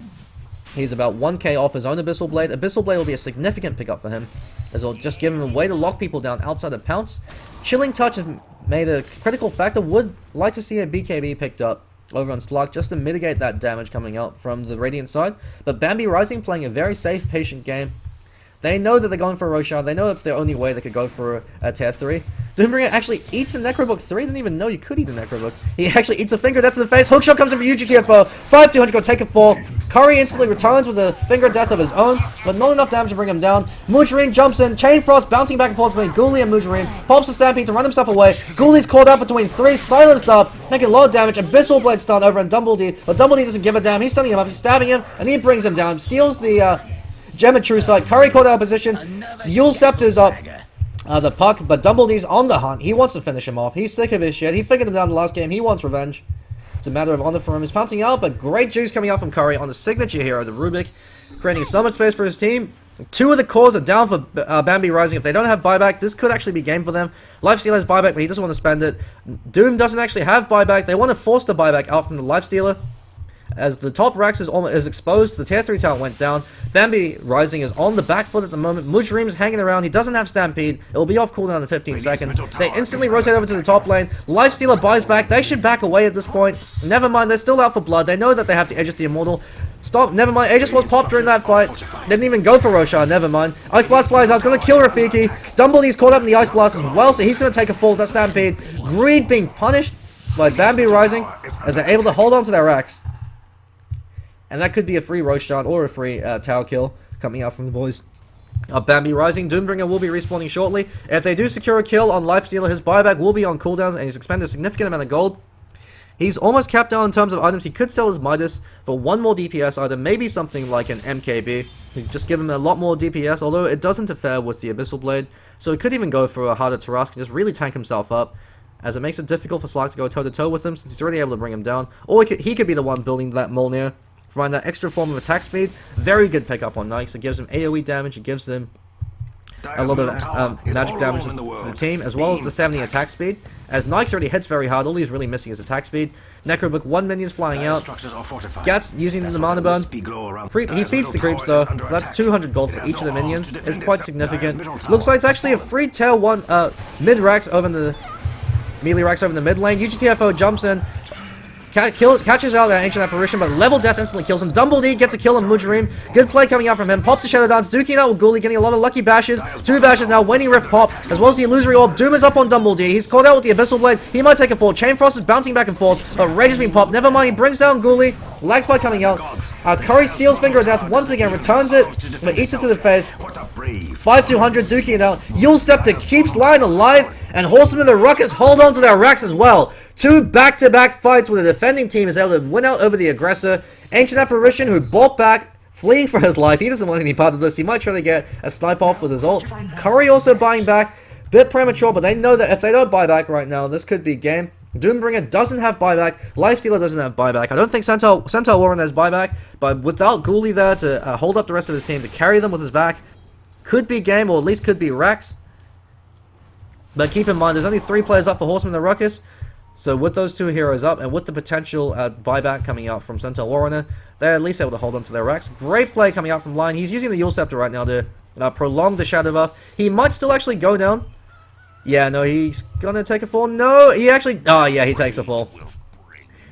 he's about 1k off his own Abyssal Blade. Abyssal Blade will be a significant pickup for him, as it'll just give him a way to lock people down outside of Pounce. Chilling Touch has made a critical factor. Would like to see a BKB picked up over on Slark just to mitigate that damage coming out from the Radiant side. But Bambi Rising playing a very safe, patient game. They know that they're going for a Roshan. They know that's their only way they could go for a tier 3. Doombringer actually eats a Necrobook 3. Didn't even know you could eat a Necrobook. He actually eats a Finger Death to the face. Hookshot comes in for UGTFO. 5-200, go take a fall. Curry instantly returns with a Finger Death of his own, but not enough damage to bring him down. Mujreem jumps in. Chain Frost bouncing back and forth between Ghoulie and Mujreem. Pops the Stampede to run himself away. Ghoulie's caught out between 3. Silenced up. Making a lot of damage. Abyssal Blade stun over on Dumbledee. But Dumbledee doesn't give a damn. He's stunning him up. He's stabbing him, and he brings him down. Steals the Gem of True Sight. Curry caught out of position. Yule Scepter's up the puck, but Dumbledee's on the hunt. He wants to finish him off. He's sick of his shit. He figured him down in the last game. He wants revenge. It's a matter of honor for him. He's pouncing out, but great juice coming out from Curry on the signature hero, the Rubick, creating so much space for his team. 2 of the cores are down for Bambi Rising. If they don't have buyback, this could actually be game for them. Lifestealer has buyback, but he doesn't want to spend it. Doom doesn't actually have buyback. They want to force the buyback out from the Lifestealer. As the top Rax is exposed, the tier 3 talent went down. Bambi Rising is on the back foot at the moment. Mujreem's hanging around. He doesn't have Stampede. It'll be off cooldown in 15 seconds. They instantly rotate over to the top lane. Lifestealer buys back. They should back away at this point. Never mind, they're still out for blood. They know that they have to Aegis the Immortal. Stop, never mind. Aegis was popped during that fight. Didn't even go for Roshan, never mind. Ice Blast flies out. It's going to kill Rafiki. Dumbledee's caught up in the Ice Blast as well, so he's going to take a fall with that Stampede. Greed being punished by Bambi Rising as they're able to hold on to their Rax. And that could be a free Roshan or a free tower kill coming out from the boys. Bambi Rising, Doombringer will be respawning shortly. If they do secure a kill on Lifestealer, his buyback will be on cooldowns and he's expended a significant amount of gold. He's almost capped out in terms of items. He could sell his Midas for 1 more DPS item, maybe something like an MKB. He'd just give him a lot more DPS, although it does interfere with the Abyssal Blade. So he could even go for a harder Tarask and just really tank himself up, as it makes it difficult for Slark to go toe-to-toe with him since he's already able to bring him down. Or he could be the one building that Molnir. Find that extra form of attack speed. Very good pickup on Naix. It gives him AoE damage. It gives him a lot of magic damage to the team, as well as the 70 attack speed. As Naix already hits very hard, all he's really missing is attack speed. Necrobook, 1 minion's flying out. Gats using the mana burn. He feeds the creeps though, so that's 200 gold for each of the minions. It's quite significant. Looks like it's actually a free tail 1 mid-Rax over in the melee Rax over in the mid lane. UGTFO jumps in. Catches out that Ancient Apparition, but Level Death instantly kills him. Dumbledee gets a kill on Mujreem. Good play coming out from him. Pops the Shadow Dance. Duking out with Ghoulie, getting a lot of lucky bashes. 2 bashes now. Waning Rift pop, as well as the Illusory Orb. Doom is up on Dumbledee. He's caught out with the Abyssal Blade. He might take a fall. Chain Frost is bouncing back and forth, but Rage has been popped. Never mind, he brings down Ghoulie. Lag Spike coming out. Curry steals Finger of Death once again, returns it, but eats it to the face. 5-200, duking it out. Yule Scepter keeps Lion alive, and Horsemen of the Ruckus hold on to their Rax as well. 2 back-to-back fights where the defending team is able to win out over the aggressor. Ancient Apparition, who bought back, fleeing for his life. He doesn't want any part of this. He might try to get a snipe off with his ult. Curry also buying back. Bit premature, but they know that if they don't buy back right now, this could be game. Doombringer doesn't have buyback. Lifestealer doesn't have buyback. I don't think Centaur Warrunner has buyback, but without Ghoulie there to hold up the rest of his team, to carry them with his back, could be game, or at least could be Rax. But keep in mind, there's only 3 players up for Horsemen of the Ruckus. So with those two heroes up, and with the potential buyback coming out from Centaur Warrunner, they're at least able to hold on to their racks. Great play coming out from Lion. He's using the Yule Scepter right now to prolong the shadow buff. He might still actually go down. Yeah, no, he's gonna take a fall. No, he actually... Oh, yeah, he takes a fall.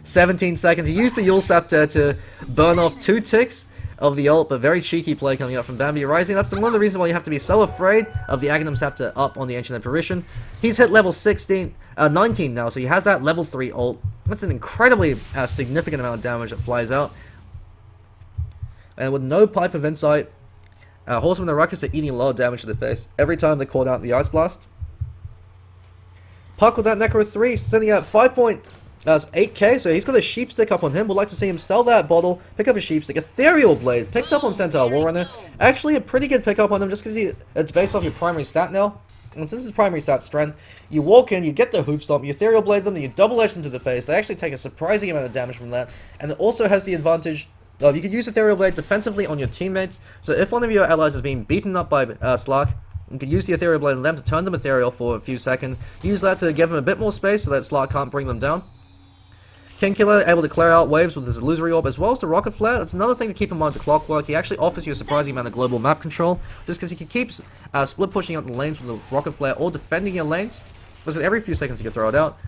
17 seconds. He used the Yule Scepter to burn off 2 ticks of the ult, but very cheeky play coming up from Bambi Rising. That's one of the reasons why you have to be so afraid of the Aghanim Scepter up on the Ancient Apparition. He's hit level 19 now, so he has that level 3 ult. That's an incredibly significant amount of damage that flies out. And with no Pipe of Insight, Horsemen and Ruckus are eating a lot of damage to the face every time they call out the Ice Blast. Puck with that Necro 3, sending out 8k, so he's got a Sheep Stick up on him. We'd like to see him sell that bottle, pick up a Sheep Stick. Ethereal Blade, picked up on Centaur Warrunner. Actually a pretty good pickup on him, just because it's based off your primary stat now. And since his primary stat strength, you walk in, you get the Hoof Stomp, you Ethereal Blade them, and you double edge them to the face. They actually take a surprising amount of damage from that. And it also has the advantage of you can use Ethereal Blade defensively on your teammates. So if one of your allies is being beaten up by Slark, you can use the Ethereal Blade on them to turn them ethereal for a few seconds. Use that to give them a bit more space so that Slark can't bring them down. Kingkiller able to clear out waves with his Illusory Orb as well as the Rocket Flare. That's another thing to keep in mind with Clockwork. He actually offers you a surprising amount of global map control, just because he can keep split pushing out the lanes with the Rocket Flare or defending your lanes. Because every few seconds you can throw it out.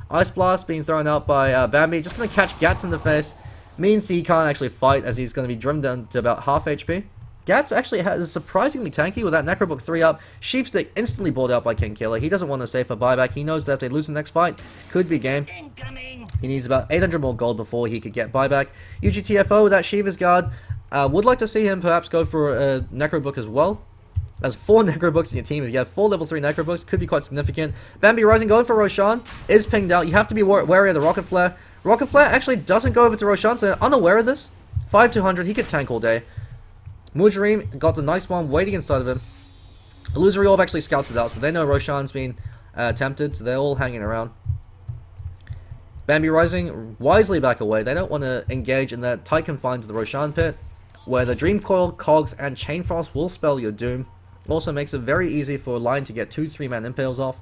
Ice Blast being thrown out by Bambi, just going to catch Gats in the face. Means he can't actually fight as he's going to be driven down to about half HP. Gats actually is surprisingly tanky with that Necrobook 3 up. Sheepstick instantly bought out by Kingkiller. He doesn't want to save for buyback. He knows that if they lose the next fight, could be game. He needs about 800 more gold before he could get buyback. UGTFO with that Shiva's Guard. Would like to see him perhaps go for a Necrobook as well. That's 4 Necrobooks in your team. If you have 4 level 3 Necrobooks, could be quite significant. Bambi Rising going for Roshan. Is pinged out. You have to be wary of the Rocket Flare. Rocket Flare actually doesn't go over to Roshan, so unaware of this. 5200, he could tank all day. Mujreem got the nice one waiting inside of him. Illusory Orb actually scouts it out, so they know Roshan's been tempted, so they're all hanging around. Bambi Rising wisely back away. They don't want to engage in that tight confine to the Roshan pit, where the Dream Coil, Cogs, and Chain Frost will spell your doom. Also makes it very easy for Lion to get 2 3-man impales off.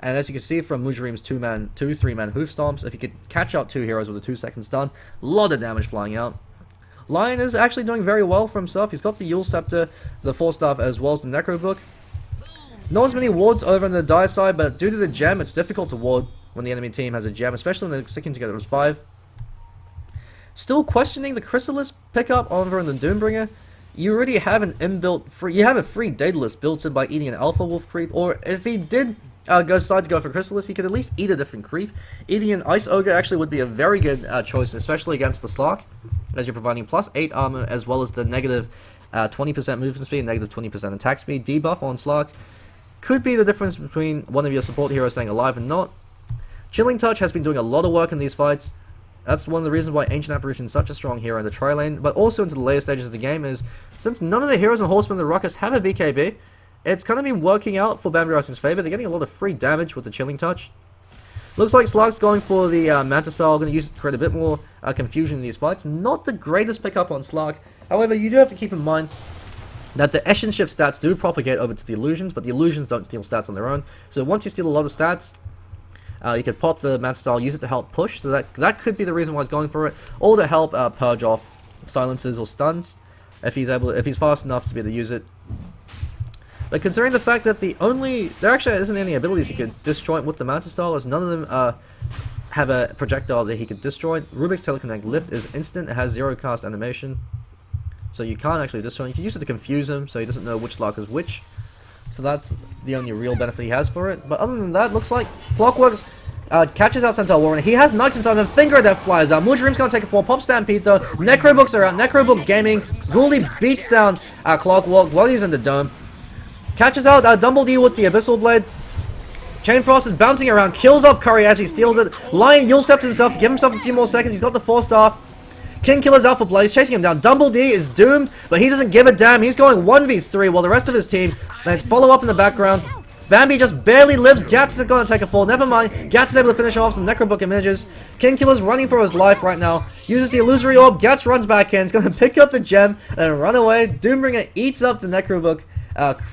And as you can see from Mujreem's 2 3-man hoof stomps, if you could catch out 2 heroes with a 2-second stun, a lot of damage flying out. Lion is actually doing very well for himself. He's got the Yule Scepter, the Force Staff, as well as the Necrobook. Not as many wards over on the dire side, but due to the gem, it's difficult to ward when the enemy team has a gem, especially when they're sticking together as 5. Still questioning the Chrysalis pickup over in the Doombringer. You already have an inbuilt free, you have a free Daedalus built in by eating an Alpha Wolf creep, or if he did decide to go for Chrysalis, he could at least eat a different creep. Eating an Ice Ogre actually would be a very good choice, especially against the Slark, as you're providing plus 8 armor as well as the negative 20% movement speed and negative 20% attack speed debuff on Slark. Could be the difference between one of your support heroes staying alive and not. Chilling Touch has been doing a lot of work in these fights. That's one of the reasons why Ancient Apparition is such a strong hero in the tri-lane, but also into the later stages of the game is, since none of the heroes in Horsemen and the Ruckus have a BKB, it's kind of been working out for Bambi Rising's favor. They're getting a lot of free damage with the Chilling Touch. Looks like Slark's going for the Manta Style, going to use it to create a bit more confusion in these fights. Not the greatest pickup on Slark. However, you do have to keep in mind that the Eshin Shift stats do propagate over to the Illusions, but the Illusions don't steal stats on their own. So once you steal a lot of stats, you could pop the Manta Style, use it to help push. So that could be the reason why he's going for it, or to help purge off silences or stuns if he's fast enough to be able to use it. But considering the fact that there actually isn't any abilities he could disjoint with the Manta Style, as none of them have a projectile that he could disjoint. Rubick's Telekinetic Lift is instant, it has 0 cast animation, so you can't actually disjoint. You can use it to confuse him, so he doesn't know which Slark is which. So that's the only real benefit he has for it. But other than that, looks like Clockwork catches out Centaur Warrunner. He has Naix inside him, Finger that flies out. Mujreem's gonna take a fall, pop Stampede though. Necrobooks are out, Necrobook Gaming. Ghoulie beats down Clockwork while he's in the dome. Catches out Dumbledore with the Abyssal Blade. Chain Frost is bouncing around, kills off Curry as he steals it. Lion Yule steps himself to give himself a few more seconds. He's got the Force Staff. Kingkiller's Alpha Blade, he's chasing him down. Dumbledore is doomed, but he doesn't give a damn. He's going 1v3 while the rest of his team lands follow up in the background. Bambi just barely lives. Gats is going to take a fall. Never mind. Gats is able to finish off some Necrobook images. Kingkiller's running for his life right now. Uses the Illusory Orb. Gats runs back in. He's going to pick up the gem and run away. Doombringer eats up the Necrobook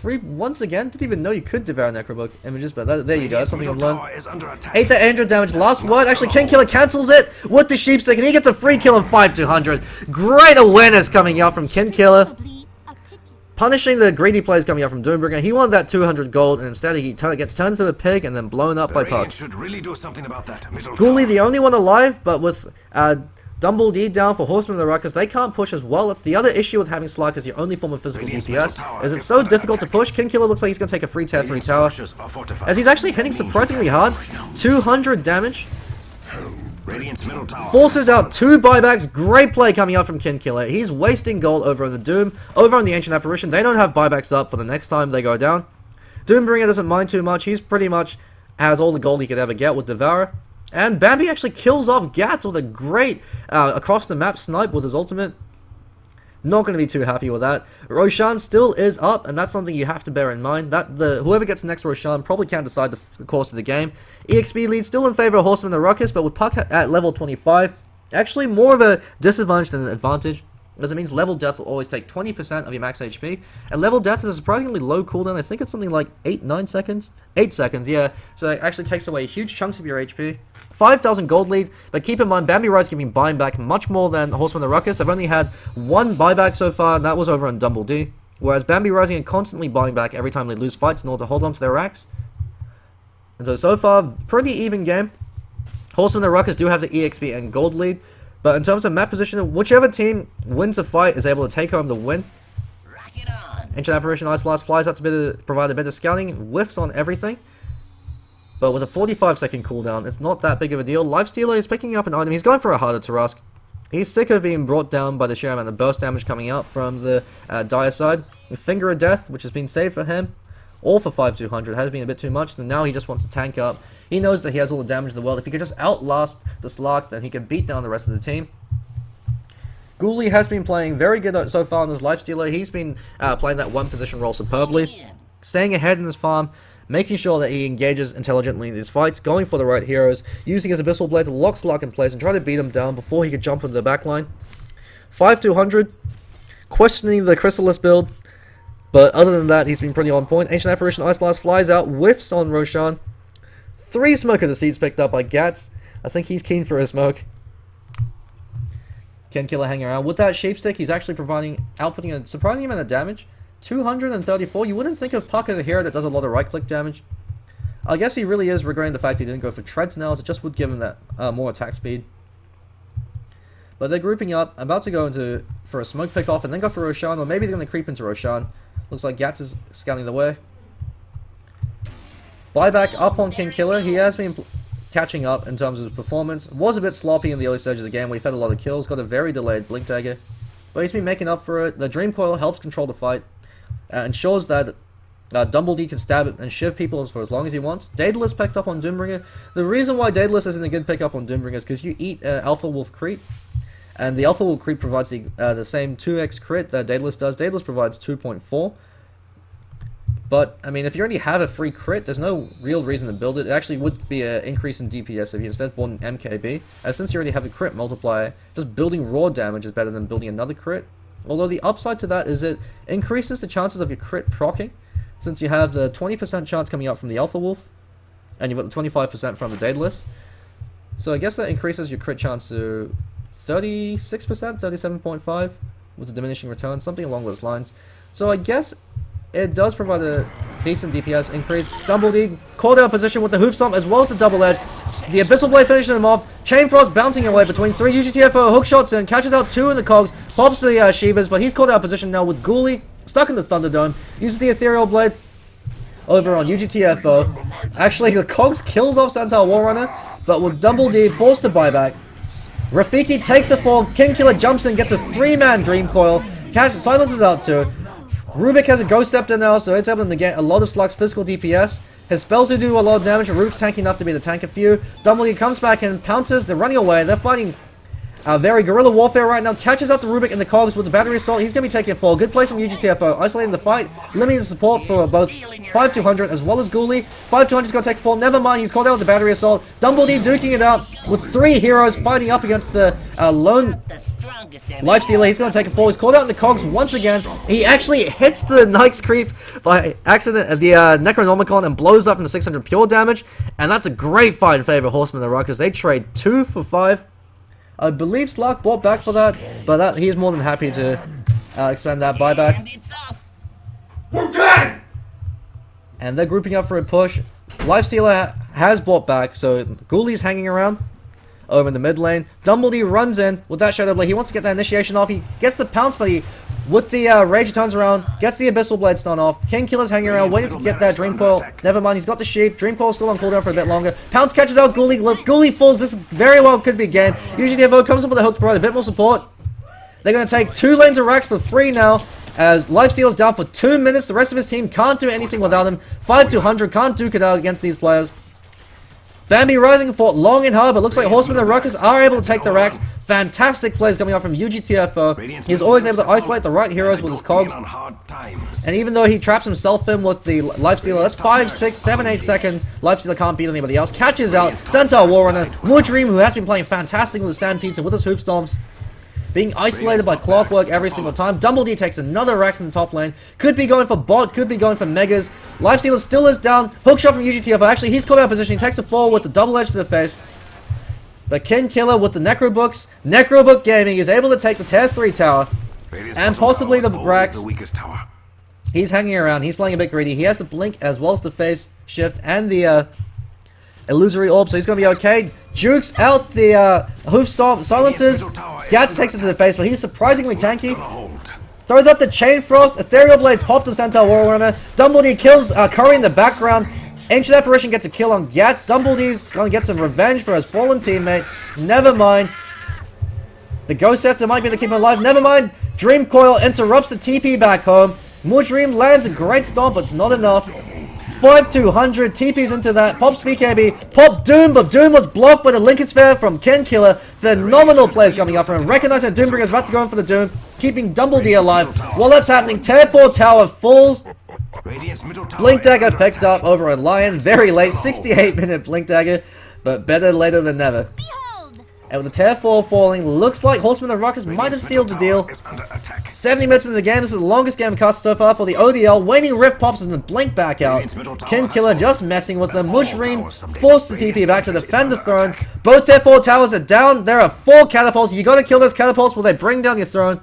Creep once again. Didn't even know you could devour Necrobook images, but there you go. That's something you Middle learn. tower is under attack. 800 damage. Last word. Actually, King Killer cancels it with the Sheepstick, and he gets a free kill in 5-200. Great awareness coming out from King Killer. Punishing the greedy players coming out from Doombringer. He wanted that 200 gold, and instead he gets turned into a pig and then blown up by Puck. Radiant should really do something about that. Middle Ghoulie, tower. the only one alive, but with Dumble down for Horsemen of the Ruckus, they can't push as well. That's the other issue with having Slark as your only form of physical Radiant's middle DPS, tower is it's is so under difficult to attack. push. King Killer looks like he's going to take a free tier 3 Radiant's tower, structures are fortified. as he's actually hitting surprisingly hard. 200 damage. Radiant's middle tower. Forces out 2 buybacks. Great play coming out from King Killer. He's wasting gold over on the Doom. Over on the Ancient Apparition, they don't have buybacks up for the next time they go down. Doombringer doesn't mind too much. He's pretty much has all the gold he could ever get with Devourer. And Bambi actually kills off Gats with a great across the map snipe with his ultimate. Not going to be too happy with that. Roshan still is up, and that's something you have to bear in mind. That whoever gets next Roshan probably can't decide the course of the game. EXP lead still in favor of Horsemen of the Ruckus, but with Puck at level 25, actually more of a disadvantage than an advantage, as it means level death will always take 20% of your max HP, and level death is a surprisingly low cooldown. I think it's something like 9 seconds? 8 seconds, yeah. So it actually takes away huge chunks of your HP. 5,000 gold lead, but keep in mind, Bambi Rising can be buying back much more than Horsemen of the Ruckus. They've only had 1 buyback so far, and that was over on Dumble D. Whereas Bambi Rising are constantly buying back every time they lose fights in order to hold on to their racks. And so far, pretty even game. Horsemen of the Ruckus do have the EXP and gold lead, but in terms of map position, whichever team wins a fight is able to take home the win. Ancient Apparition Ice Blast flies out to provide a bit of scouting, whiffs on everything. But with a 45-second cooldown, it's not that big of a deal. Lifestealer is picking up an item. He's going for a harder Tarask. He's sick of being brought down by the sheer amount of burst damage coming out from the dire side. The Finger of Death, which has been saved for him, all for 5-200, has been a bit too much, and now he just wants to tank up. He knows that he has all the damage in the world. If he could just outlast the Slark, then he can beat down the rest of the team. Ghoulie has been playing very good so far on his Lifestealer. He's been playing that one position role superbly, staying ahead in his farm, making sure that he engages intelligently in his fights, going for the right heroes, using his Abyssal Blade to lock Slark in place and try to beat him down before he could jump into the backline. 5-200, questioning the Chrysalis build, but other than that, he's been pretty on point. Ancient Apparition Ice Blast flies out, whiffs on Roshan. 3 Smoke of the Seeds picked up by Gats. I think he's keen for a smoke. Ken Killer hanging around. With that Sheepstick, he's actually outputting a surprising amount of damage. 234. You wouldn't think of Puck as a hero that does a lot of right-click damage. I guess he really is regretting the fact he didn't go for treads now, as it just would give him that more attack speed. But they're grouping up, about to go for a smoke pick-off, and then go for Roshan, or maybe they're going to creep into Roshan. Looks like Gats is scouting the way. Buyback up on King Killer. He has been catching up in terms of his performance. Was a bit sloppy in the early stages of the game where he fed a lot of kills, got a very delayed Blink Dagger. But he's been making up for it. The Dream Coil helps control the fight. Ensures that Dumbledy can stab it and shiv people for as long as he wants. Daedalus picked up on Doombringer. The reason why Daedalus isn't a good pickup on Doombringer is because you eat Alpha Wolf Creep. And the Alpha Wolf Creep provides the same 2x crit that Daedalus does. Daedalus provides 2.4. But, I mean, if you already have a free crit, there's no real reason to build it. It actually would be an increase in DPS if you instead bought an MKB. And since you already have a crit multiplier, just building raw damage is better than building another crit. Although the upside to that is it increases the chances of your crit proccing, since you have the 20% chance coming out from the Alpha Wolf, and you've got the 25% from the Daedalus. So I guess that increases your crit chance to 36%, 37.5, with a diminishing return, something along those lines. So I guess it does provide a decent DPS increase. Dumbledy called out position with the Hoof Stomp as well as the Double Edge. The Abyssal Blade finishing him off. Chain Frost bouncing away between 3 UGTFO hook shots and catches out 2 in the cogs. Pops the Shivas, but he's called out position now with Ghoulie stuck in the Thunderdome. Uses the Ethereal Blade over on UGTFO. Actually, the cogs kills off Centaur Warrunner, but with Dumbledy forced to buyback. Rafiki takes the fall. King Killer jumps in, gets a 3-man Dream Coil. Silences out 2. Rubick has a Ghost Scepter now, so it's able to negate a lot of Slark's physical DPS. His spells do a lot of damage, and Rubick's tanky enough to be the tank a few. Dumbledy comes back and pounces. They're running away. They're fighting very guerrilla warfare right now. Catches out the Rubick in the cogs with the battery assault. He's going to be taking a fall. Good play from UGTFO. Isolating the fight. Limiting the support for both 5-200 as well as Ghoulie. 5-200's going to take a fall. Never mind. He's called out with the battery assault. Dumbledy duking it out with 3 heroes fighting up against the lone Lifestealer, he's going to take it forward. He's called out in the cogs once again. He actually hits the Naix creep by accident at the Necronomicon and blows up into 600 pure damage. And that's a great fight in favor of Horsemen and Ruckus. They trade 2 for 5. I believe Slark bought back for that, but he's more than happy to expand that buyback. And they're grouping up for a push. Lifestealer has bought back, so Ghoulies hanging around over in the mid lane. Dumbledy runs in with that Shadow Blade. He wants to get that initiation off. He gets the pounce, but with the Rage, turns around, gets the Abyssal Blade stun off. King Killer's hanging around, waiting to get that Dream Coil. Never mind, he's got the Sheep. Dream Coil's still on cooldown for a bit longer. Pounce catches out Ghoulie. Ghoulie falls. This very well could be game. Usually the comes up with a hook to provide a bit more support. They're going to take 2 lanes of Rax for free now, as Lifesteal's down for 2 minutes. The rest of his team can't do anything without him. 5 to 100, can't duke it out against these players. Bambi Rising fought long and hard, but looks like Horsemen and Ruckus are able to take the Rax. Fantastic plays coming out from UGTFO. He's always able to isolate the right heroes with his cogs. And even though he traps himself in with the Lifestealer, that's 5, 6, 7, 8 seconds. Lifestealer can't beat anybody else. Catches out Centaur Warrunner. Mujreem, who has been playing fantastic with the Stampedes and with his Hoof Stomps, being isolated by Clockwork every single time. Dumbledy takes another Rax in the top lane. Could be going for bot, could be going for Megas. Lifestealer still is down. Hookshot from UGTFO. Actually, he's caught out of position. He takes the fall with the double edge to the face. But King Killer with the Necrobooks. Necrobook Gaming is able to take the tier 3 tower. And possibly the Rax. He's hanging around. He's playing a bit greedy. He has the blink as well as the phase shift and the illusory orb, so he's going to be okay. Jukes out the hoof stomp, silences. Gats takes it to the face, but he's surprisingly tanky. Throws out the Chain Frost. Ethereal Blade popped to Centaur Warrunner. Dumbledy kills Curry in the background. Ancient Apparition gets a kill on Gats. Dumbledy's going to get some revenge for his fallen teammate. Never mind. The Ghost Scepter might be able to keep him alive. Never mind. Dream Coil interrupts the TP back home. Mujreem lands a great stomp, but it's not enough. 5-200, TP's into that, pops BKB, pop Doom, but Doom was blocked by the Lincoln Sphere from Ken Killer. Phenomenal plays coming up from him, recognizing that Doombringer is about to go in for the Doom, keeping Dumbledy alive. While that's happening, tier 4 tower falls. Blink Dagger picked up over a Lion, very late, 68-minute Blink Dagger, but better later than never. And with the tier 4 falling, looks like Horsemen and Ruckus might have sealed the deal. 70 minutes into the game, this is the longest game cast so far for the ODL. Waning Rift pops and then blink back out. King Killer just messing with them. Mujreem forced the TP back to defend the throne. Both tier 4 towers are down. There are 4 catapults. You gotta kill those catapults while they bring down your throne.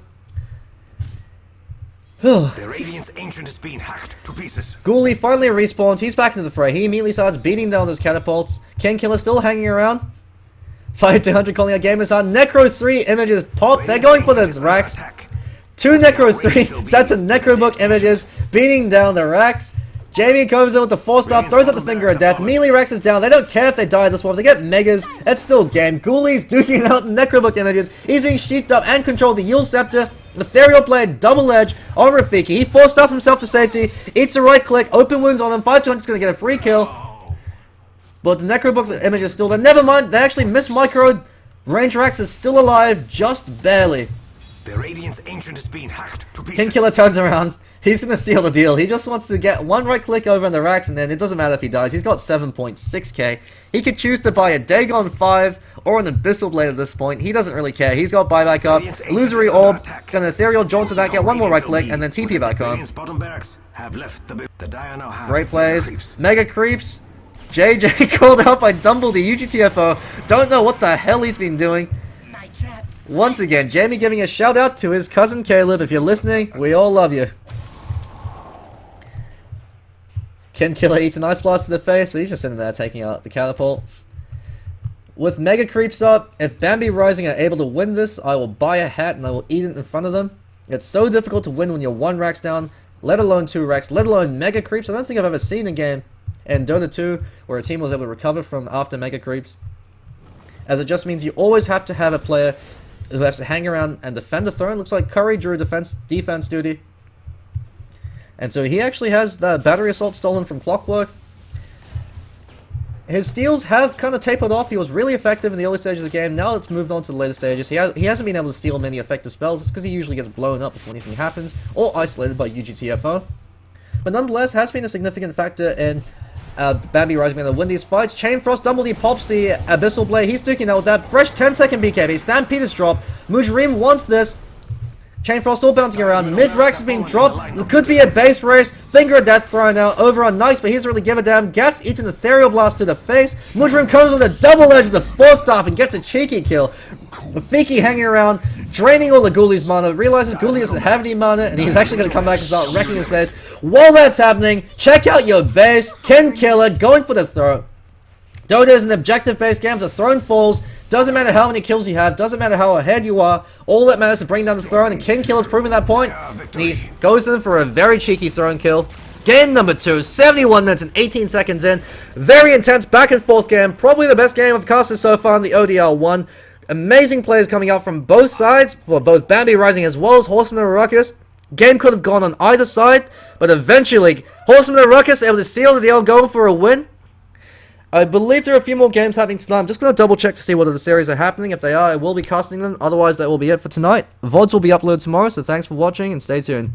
The Radiant's Ancient is being hacked to pieces. Ghoulie finally respawns. He's back into the fray. He immediately starts beating down those catapults. King Killer still hanging around. 5-200 calling out gamers on. Necro 3 images pop. They're going for the Rax. 2 Necro 3 sets of Necrobook images beating down the Rax. Jamie comes in with the 4-star, throws out the Finger of Death. Melee Rax is down. They don't care if they die this one. If they get Megas, it's still game. Ghoulies duking out the Necrobook images. He's being sheeped up and controlled the Yule Scepter. Ethereal Blade, double edge on Rafiki. He 4-stuffed himself to safety. Eats a right click. Open wounds on him. 5-200 is going to get a free kill. But the Necrobook's image is still there. Never mind, they actually missed micro. Range Rax is still alive, just barely. The Radiant's Ancient is being hacked to pieces. King Killer turns around. He's gonna seal the deal. He just wants to get one right click over on the Rax, and then it doesn't matter if he dies. He's got 7.6k. He could choose to buy a Dagon 5 or an Abyssal Blade at this point. He doesn't really care. He's got buyback up. Illusory Orb. Gonna Ethereal Jaunt to that, get one more right click, and then TP back home. Great plays. Mega creeps. JJ called out by Dumbledy, UGTFO. Don't know what the hell he's been doing. Once again, Jamie giving a shout out to his cousin Caleb. If you're listening, we all love you. Ken Killer eats an Ice Blast to the face, but he's just sitting there taking out the catapult. With Mega Creeps up, if Bambi Rising are able to win this, I will buy a hat and I will eat it in front of them. It's so difficult to win when you're 1 Rax down, let alone 2 Rax, let alone Mega Creeps. I don't think I've ever seen a game in Dota 2 where a team was able to recover from after Mega Creeps. As it just means you always have to have a player who has to hang around and defend the throne. Looks like Curry drew defense duty. And so he actually has the Battery Assault stolen from Clockwork. His steals have kind of tapered off. He was really effective in the early stages of the game. Now it's moved on to the later stages. He hasn't been able to steal many effective spells. It's because he usually gets blown up before anything happens, or isolated by UGTFO. But nonetheless, has been a significant factor in Bambi Rising going to win these fights. Chain Frost, Dumbledy pops the Abyssal Blade. He's duking out with that. Fresh 10-second BKB. Stampede is dropped. Mujreem wants this. Chain Frost still bouncing around. Mid-Rex is being dropped. It could be a base race. Finger of Death thrown out over on Naix, but he doesn't really give a damn. Gets eaten Ethereal Blast to the face. Mujreem comes with a double edge of the Force Staff and gets a cheeky kill. Rafiki hanging around, draining all the Ghoulies mana. Realizes Ghoulie doesn't have any mana, and he's actually going to come back and start wrecking his face. While that's happening, check out your base. Kin Killer going for the throw. Dota is an objective-based game. The throne falls. Doesn't matter how many kills you have. Doesn't matter how ahead you are. All that matters is to bring down the throne. And King Killer's proving that point. And he goes in for a very cheeky throne kill. Game number 2, 71 minutes and 18 seconds in. Very intense back and forth game. Probably the best game I've casted so far in the ODL 1. Amazing plays coming out from both sides. For both Bambi Rising as well as Horsemen and Ruckus. Game could have gone on either side. But eventually, Horsemen and Ruckus able to seal the deal, going for a win. I believe there are a few more games happening tonight. I'm just going to double check to see whether the series are happening. If they are, I will be casting them. Otherwise, that will be it for tonight. VODs will be uploaded tomorrow, so thanks for watching and stay tuned.